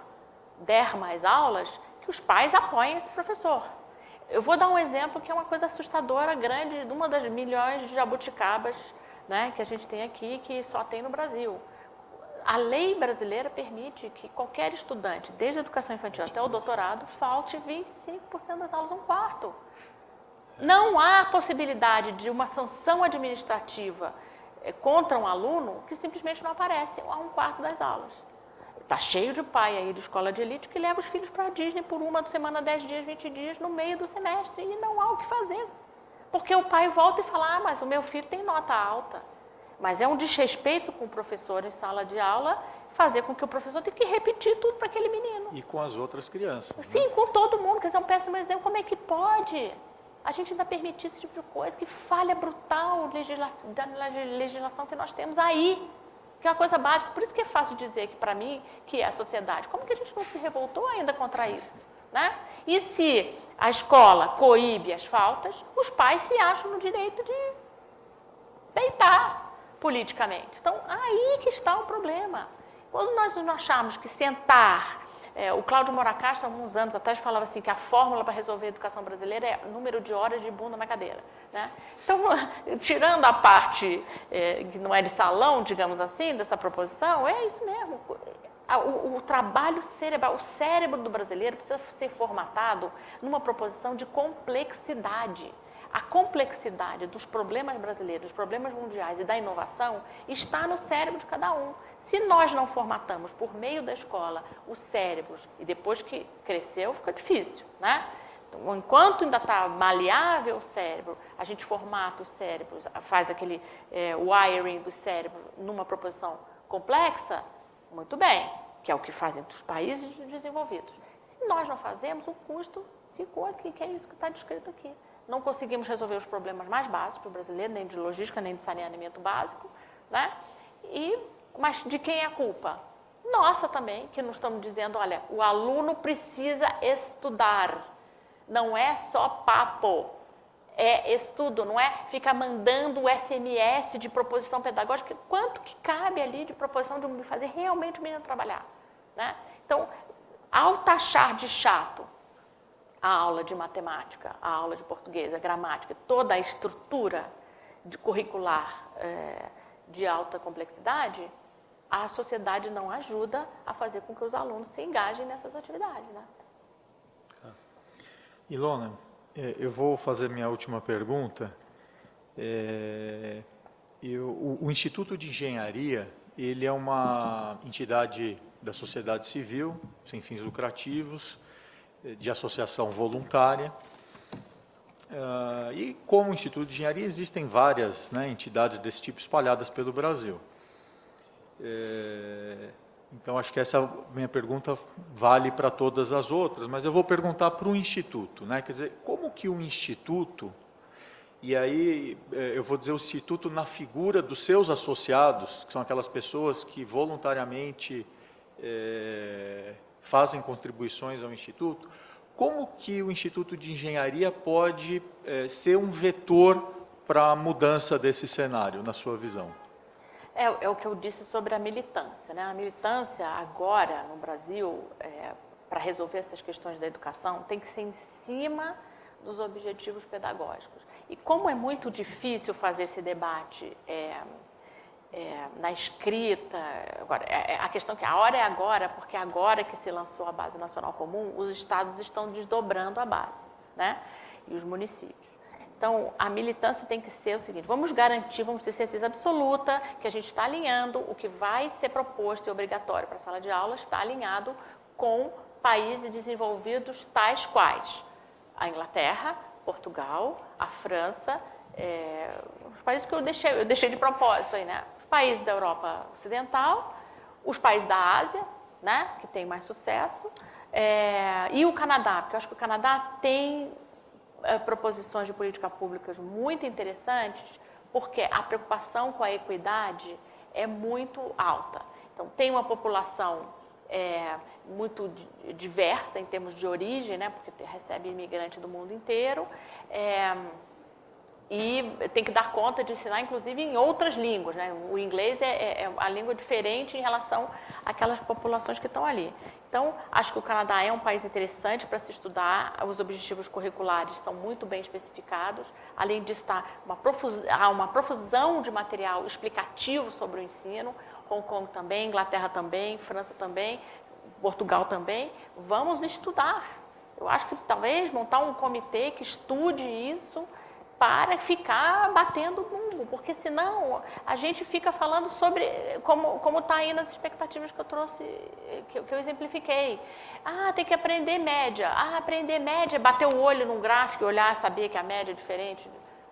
der mais aulas, que os pais apoiem esse professor. Eu vou dar um exemplo que é uma coisa assustadora, grande, de uma das milhões de jabuticabas, né, que a gente tem aqui, que só tem no Brasil. A lei brasileira permite que qualquer estudante, desde a educação infantil até o doutorado, falte 25% das aulas, um quarto. Não há possibilidade de uma sanção administrativa contra um aluno que simplesmente não aparece a um quarto das aulas. Está cheio de pai aí de escola de elite que leva os filhos para a Disney por uma semana, 10 dias, 20 dias, no meio do semestre, e não há o que fazer. Porque o pai volta e fala, mas o meu filho tem nota alta. Mas é um desrespeito com o professor em sala de aula fazer com que o professor tenha que repetir tudo para aquele menino. E com as outras crianças. Sim, né? com todo mundo, quer dizer, é um péssimo exemplo. Como é que pode a gente ainda permitir esse tipo de coisa? Que falha brutal da legislação que nós temos aí, que é uma coisa básica. Por isso que é fácil dizer que, para mim, que é a sociedade. Como que a gente não se revoltou ainda contra isso? Né? E se a escola coíbe as faltas, os pais se acham no direito de peitar politicamente. Então, aí que está o problema. Quando nós não achamos que sentar... o Cláudio Moracastro, há alguns anos atrás, falava assim que a fórmula para resolver a educação brasileira é o número de horas de bunda na cadeira. Né? Então, tirando a parte que não é de salão, digamos assim, dessa proposição, é isso mesmo. O trabalho cerebral, o cérebro do brasileiro precisa ser formatado numa proposição de complexidade. A complexidade dos problemas brasileiros, dos problemas mundiais e da inovação está no cérebro de cada um. Se nós não formatamos por meio da escola os cérebros, e depois que cresceu fica difícil, né? Então, enquanto ainda está maleável o cérebro, a gente formata os cérebros, faz aquele wiring do cérebro numa proposição complexa, muito bem, que é o que fazem os países desenvolvidos. Se nós não fazemos, o custo ficou aqui, que é isso que está descrito aqui. Não conseguimos resolver os problemas mais básicos do brasileiro, nem de logística, nem de saneamento básico, né? Mas de quem é a culpa? Nossa também, que não estamos dizendo, olha, o aluno precisa estudar. Não é só papo, é estudo, não é ficar mandando o SMS de proposição pedagógica. Quanto que cabe ali de proposição de fazer realmente o menino trabalhar? Né? Então, ao taxar de chato a aula de matemática, a aula de português, a gramática, toda a estrutura curricular de alta complexidade, a sociedade não ajuda a fazer com que os alunos se engajem nessas atividades. Né? Ilona, eu vou fazer minha última pergunta. O Instituto de Engenharia, ele é uma entidade da sociedade civil, sem fins lucrativos, de associação voluntária, E como Instituto de Engenharia, existem várias, né, entidades desse tipo espalhadas pelo Brasil. Então, acho que essa minha pergunta vale para todas as outras, mas eu vou perguntar para o Instituto, né? Quer dizer, como que o Instituto, e aí eu vou dizer o Instituto na figura dos seus associados, que são aquelas pessoas que voluntariamente fazem contribuições ao Instituto, como que o Instituto de Engenharia pode ser um vetor para a mudança desse cenário, na sua visão? É o que eu disse sobre a militância, né? A militância agora no Brasil, para resolver essas questões da educação, tem que ser em cima dos objetivos pedagógicos. E como é muito difícil fazer esse debate na escrita, agora, a questão é que a hora é agora, porque agora que se lançou a Base Nacional Comum, os estados estão desdobrando a base, né? E os municípios. Então, a militância tem que ser o seguinte, vamos garantir, vamos ter certeza absoluta que a gente está alinhando o que vai ser proposto e obrigatório para a sala de aula, está alinhado com países desenvolvidos tais quais a Inglaterra, Portugal, a França, os países que eu deixei de propósito aí, né? Os países da Europa Ocidental, os países da Ásia, né? Que tem mais sucesso, e o Canadá, porque eu acho que o Canadá tem proposições de políticas públicas muito interessantes, porque a preocupação com a equidade é muito alta. Então, tem uma população muito diversa em termos de origem, né, porque recebe imigrante do mundo inteiro, e tem que dar conta de ensinar, inclusive, em outras línguas, né? O inglês é a língua diferente em relação àquelas populações que estão ali. Então, acho que o Canadá é um país interessante para se estudar, os objetivos curriculares são muito bem especificados, além disso, há uma profusão de material explicativo sobre o ensino, Hong Kong também, Inglaterra também, França também, Portugal também. Vamos estudar. Eu acho que talvez montar um comitê que estude isso para ficar batendo bumbo, porque senão a gente fica falando sobre como está aí nas expectativas que eu trouxe, que eu exemplifiquei. Tem que aprender média. Aprender média é bater o olho num gráfico e olhar, saber que a média é diferente,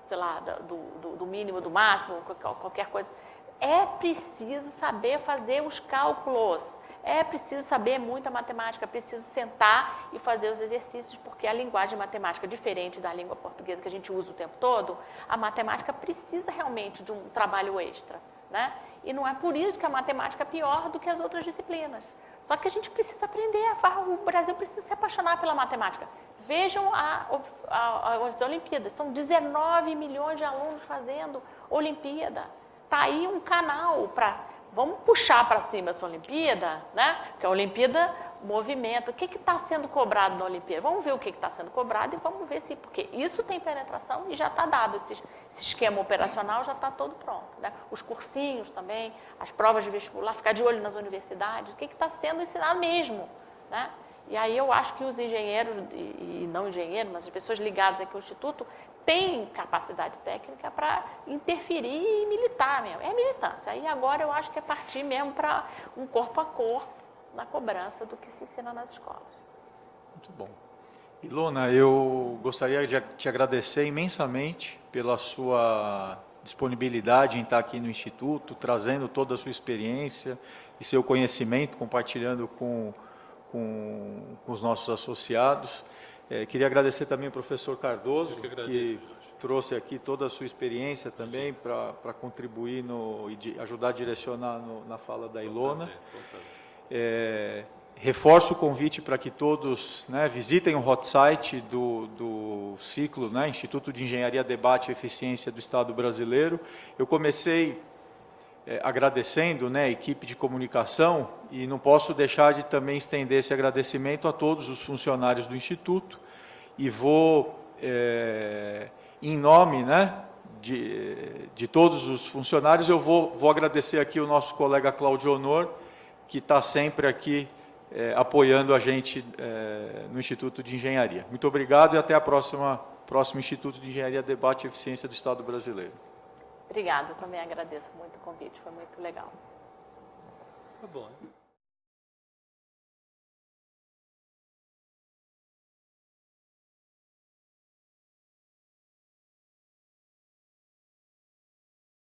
sei lá, do mínimo, do máximo, qualquer coisa. É preciso saber fazer os cálculos. É preciso saber muita matemática, é preciso sentar e fazer os exercícios, porque a linguagem matemática, diferente da língua portuguesa que a gente usa o tempo todo, a matemática precisa realmente de um trabalho extra, né? E não é por isso que a matemática é pior do que as outras disciplinas. Só que a gente precisa aprender, o Brasil precisa se apaixonar pela matemática. Vejam as Olimpíadas, são 19 milhões de alunos fazendo Olimpíada. Está aí um canal para... Vamos puxar para cima essa Olimpíada, né? Porque a Olimpíada movimenta. O que está sendo cobrado na Olimpíada? Vamos ver o que está sendo cobrado e vamos ver se... Porque isso tem penetração e já está dado. Esse esquema operacional já está todo pronto, né? Os cursinhos também, as provas de vestibular, ficar de olho nas universidades. O que está sendo ensinado mesmo, né? E aí eu acho que os engenheiros, e não engenheiros, mas as pessoas ligadas aqui ao Instituto, têm capacidade técnica para interferir e militar mesmo. É militância. Aí agora eu acho que é partir mesmo para um corpo a corpo na cobrança do que se ensina nas escolas. Muito bom. Ilona, eu gostaria de te agradecer imensamente pela sua disponibilidade em estar aqui no Instituto, trazendo toda a sua experiência e seu conhecimento, compartilhando com os nossos associados. Queria agradecer também ao professor Cardoso, que trouxe aqui toda a sua experiência também para contribuir e ajudar a direcionar na fala da Ilona. Reforço o convite para que todos, né, visitem o hot site do ciclo, né, Instituto de Engenharia, Debate e Eficiência do Estado Brasileiro. Eu comecei agradecendo, né, a equipe de comunicação, e não posso deixar de também estender esse agradecimento a todos os funcionários do Instituto, e vou, em nome, né, de todos os funcionários, eu vou agradecer aqui o nosso colega Cláudio Honor, que está sempre aqui apoiando a gente no Instituto de Engenharia. Muito obrigado e até a próximo Instituto de Engenharia, Debate e Eficiência do Estado Brasileiro. Obrigada, também agradeço muito o convite, foi muito legal. Tá bom.